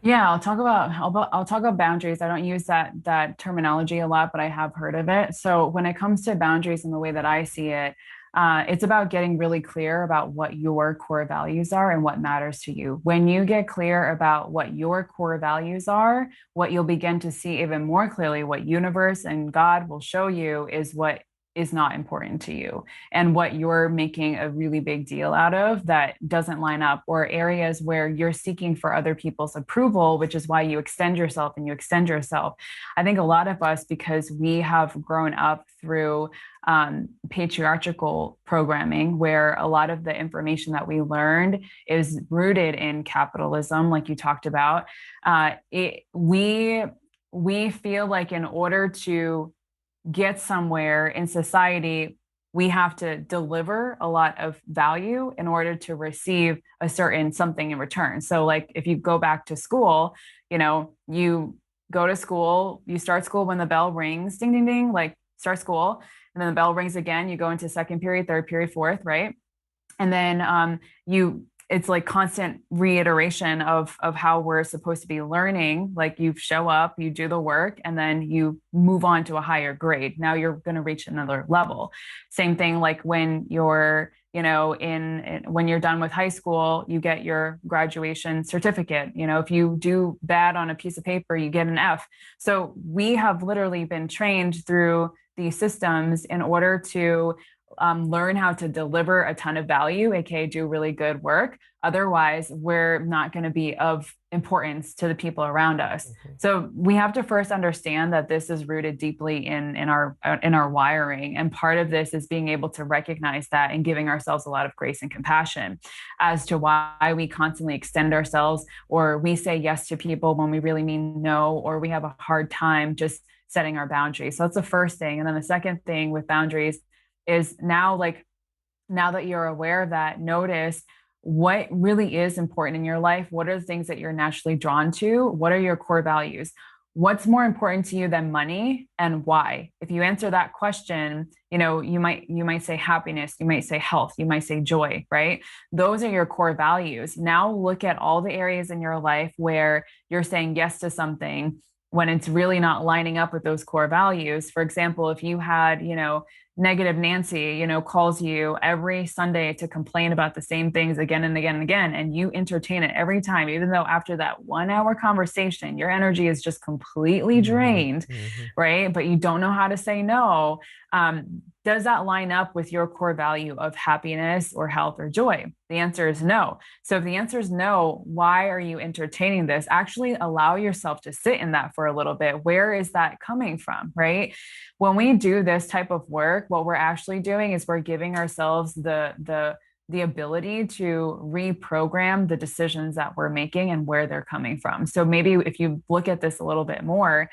S3: Yeah, I'll talk about boundaries. I don't use that terminology a lot, but I have heard of it. So when it comes to boundaries and the way that I see it, it's about getting really clear about what your core values are and what matters to you. When you get clear about what your core values are, what you'll begin to see even more clearly, what universe and God will show you is what is not important to you and what you're making a really big deal out of that doesn't line up, or areas where you're seeking for other people's approval, which is why you extend yourself and you extend yourself. I think a lot of us, because we have grown up through patriarchal programming, where a lot of the information that we learned is rooted in capitalism, like you talked about, we feel like in order to get somewhere in society, we have to deliver a lot of value in order to receive a certain something in return. So, like if you go back to school, you go to school, you start school when the bell rings, ding, ding, ding, like start school. And then the bell rings again, you go into second period, third period, fourth, right? And then you it's like constant reiteration of how we're supposed to be learning. Like you show up, you do the work, and then you move on to a higher grade. Now you're going to reach another level. Same thing like when you're in when you're done with high school, you get your graduation certificate. If you do bad on a piece of paper, you get an F. So we have literally been trained through these systems in order to learn how to deliver a ton of value, aka do really good work. Otherwise, we're not going to be of importance to the people around us.
S4: Mhm.
S3: So we have to first understand that this is rooted deeply in our wiring, and part of this is being able to recognize that and giving ourselves a lot of grace and compassion as to why we constantly extend ourselves, or we say yes to people when we really mean no, or we have a hard time just setting our boundaries. So that's the first thing. And then the second thing with boundaries is now that you're aware of that, notice what really is important in your life. What are the things that you're naturally drawn to? What are your core values? What's more important to you than money, and why? If you answer that question, you might say happiness, you might say health, you might say joy, right? Those are your core values. Now look at all the areas in your life where you're saying yes to something when it's really not lining up with those core values. For example, if you had, negative Nancy, calls you every Sunday to complain about the same things again and again and again, and you entertain it every time, even though after that 1 hour conversation, your energy is just completely
S4: Mhm.
S3: drained,
S4: Mhm.
S3: right? But you don't know how to say no. Does that line up with your core value of happiness or health or joy? The answer is no. So if the answer is no, why are you entertaining this? Actually allow yourself to sit in that for a little bit. Where is that coming from, right? When we do this type of work, what we're actually doing is we're giving ourselves the ability to reprogram the decisions that we're making and where they're coming from. So maybe if you look at this a little bit more,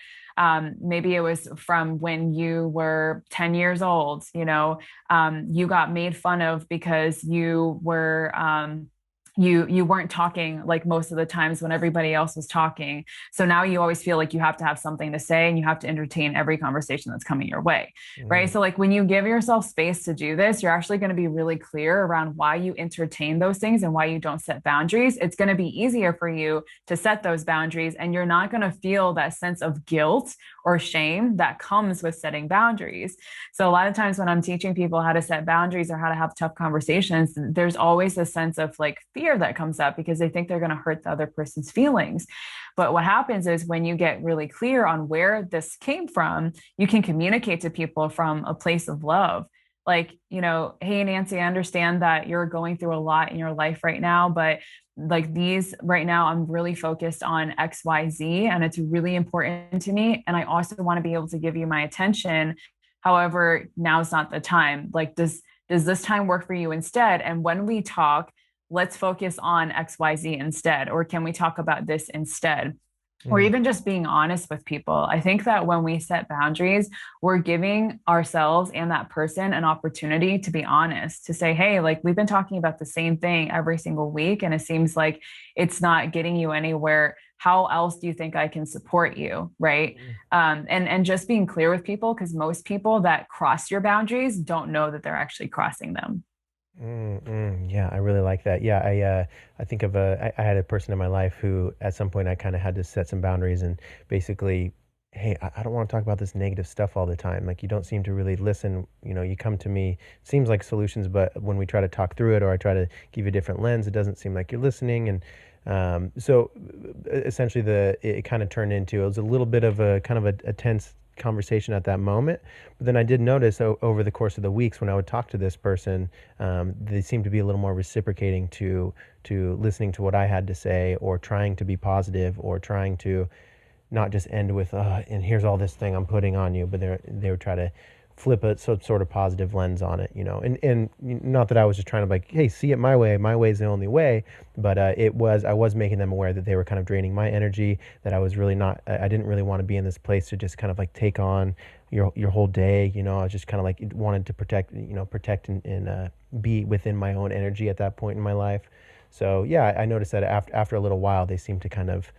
S3: maybe it was from when you were 10 years old, you got made fun of because you weren't talking like most of the times when everybody else was talking. So now you always feel like you have to have something to say and you have to entertain every conversation that's coming your way, right?
S4: Mhm.
S3: So like when you give yourself space to do this, you're actually going to be really clear around why you entertain those things and why you don't set boundaries. It's going to be easier for you to set those boundaries, and you're not going to feel that sense of guilt or shame that comes with setting boundaries. So a lot of times when I'm teaching people how to set boundaries or how to have tough conversations, there's always a sense of like fear that comes up because they think they're going to hurt the other person's feelings. But what happens is when you get really clear on where this came from, you can communicate to people from a place of love. Like, hey, Nancy, I understand that you're going through a lot in your life right now, but like these right now, I'm really focused on XYZ and it's really important to me. And I also want to be able to give you my attention. However, now's not the time. Like, does this time work for you instead? And when we talk, let's focus on XYZ instead, or can we talk about this instead? Or
S4: Mhm.
S3: even just being honest with people. I think that when we set boundaries, we're giving ourselves and that person an opportunity to be honest, to say, hey, like we've been talking about the same thing every single week, and it seems like it's not getting you anywhere. How else do you think I can support you? Right. And just being clear with people, because most people that cross your boundaries don't know that they're actually crossing them.
S4: Yeah, I really like that. Yeah, I think of I had a person in my life who at some point I kind of had to set some boundaries and basically, hey, I don't want to talk about this negative stuff all the time. Like you don't seem to really listen. You come to me, seems like solutions, but when we try to talk through it or I try to give you a different lens, it doesn't seem like you're listening. And so essentially it kind of turned into, it was a little bit of a kind of a tense conversation at that moment. But then I did notice over the course of the weeks when I would talk to this person, they seemed to be a little more reciprocating to listening to what I had to say, or trying to be positive, or trying to not just end with and here's all this thing I'm putting on you, but they would try to flip a some sort of positive lens on it, and not that I was just trying to like, hey, see it my way is the only way, but I was making them aware that they were kind of draining my energy, that I was really not, I didn't really want to be in this place to just kind of like take on your whole day. I was just kind of like wanted to protect and be within my own energy at that point in my life. So yeah, I noticed that after a little while they seemed to kind of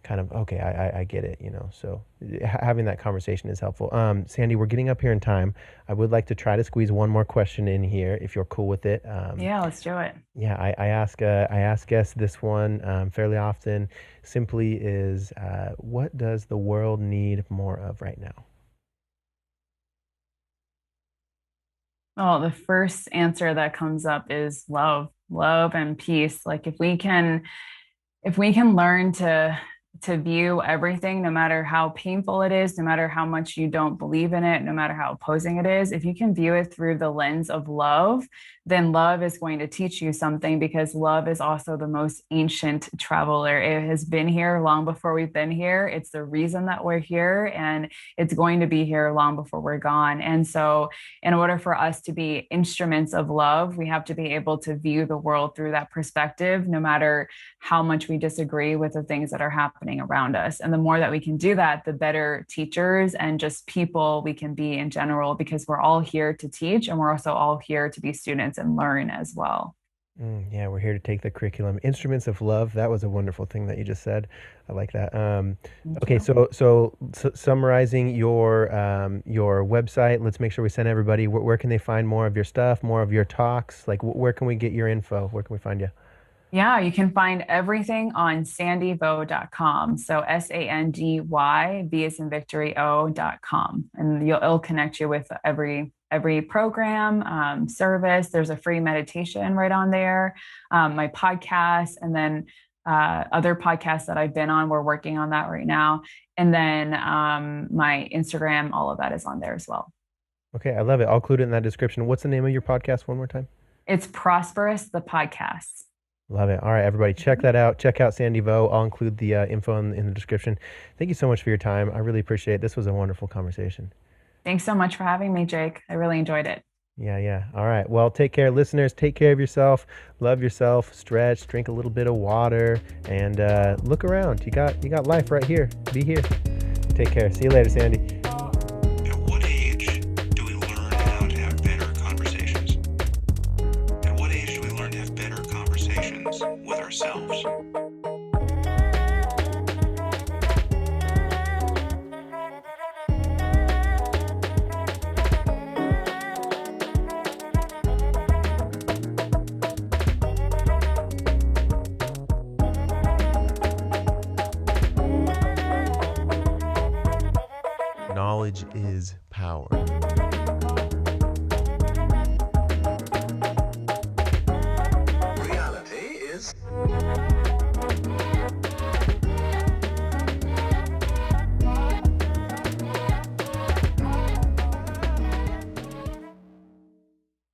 S4: okay, I get it, so having that conversation is helpful. Sandy, we're getting up here in time. I would like to try to squeeze one more question in here if you're cool with it.
S3: Yeah, let's do it.
S4: Yeah, I ask guests this one fairly often. Simply is what does the world need more of right now?
S3: Oh, the first answer that comes up is love, love and peace. Like if we can learn to view everything, no matter how painful it is, no matter how much you don't believe in it, no matter how opposing it is, if you can view it through the lens of love, then love is going to teach you something, because love is also the most ancient traveler. It has been here long before we've been here. It's the reason that we're here, and it's going to be here long before we're gone. And so, in order for us to be instruments of love, we have to be able to view the world through that perspective, no matter how much we disagree with the things that are happening around us. And the more that we can do that, the better teachers and just people we can be in general, because we're all here to teach, and we're also all here to be students and learn as well.
S4: Yeah, we're here to take the curriculum. Instruments of love. That was a wonderful thing that you just said. I like that.
S3: Thank
S4: Okay,
S3: you.
S4: so summarizing your website, let's make sure we send everybody. Where can they find more of your stuff, more of your talks? Like, where can we get your info? Where can we find you?
S3: Yeah, you can find everything on sandyvo.com. So Sandy, V is in victory, O.com. And it'll connect you with every program, service. There's a free meditation right on there, my podcast, and then other podcasts that I've been on. We're working on that right now. And then my Instagram, all of that is on there as well.
S4: Okay, I love it. I'll include it in that description. What's the name of your podcast one more time?
S3: It's Prosperous, the podcast.
S4: Love it. All right, everybody, check that out. Check out Sandy Vo. I'll include the info in the description. Thank you so much for your time. I really appreciate it. This was a wonderful conversation.
S3: Thanks so much for having me, Jake. I really enjoyed it.
S4: Yeah, yeah. All right. Well, take care, listeners. Take care of yourself. Love yourself. Stretch. Drink a little bit of water, and look around. You got life right here. Be here. Take care. See you later, Sandy.
S1: At what age do we learn how to have better conversations? At what age do we learn to have better conversations with ourselves?
S4: Knowledge is power.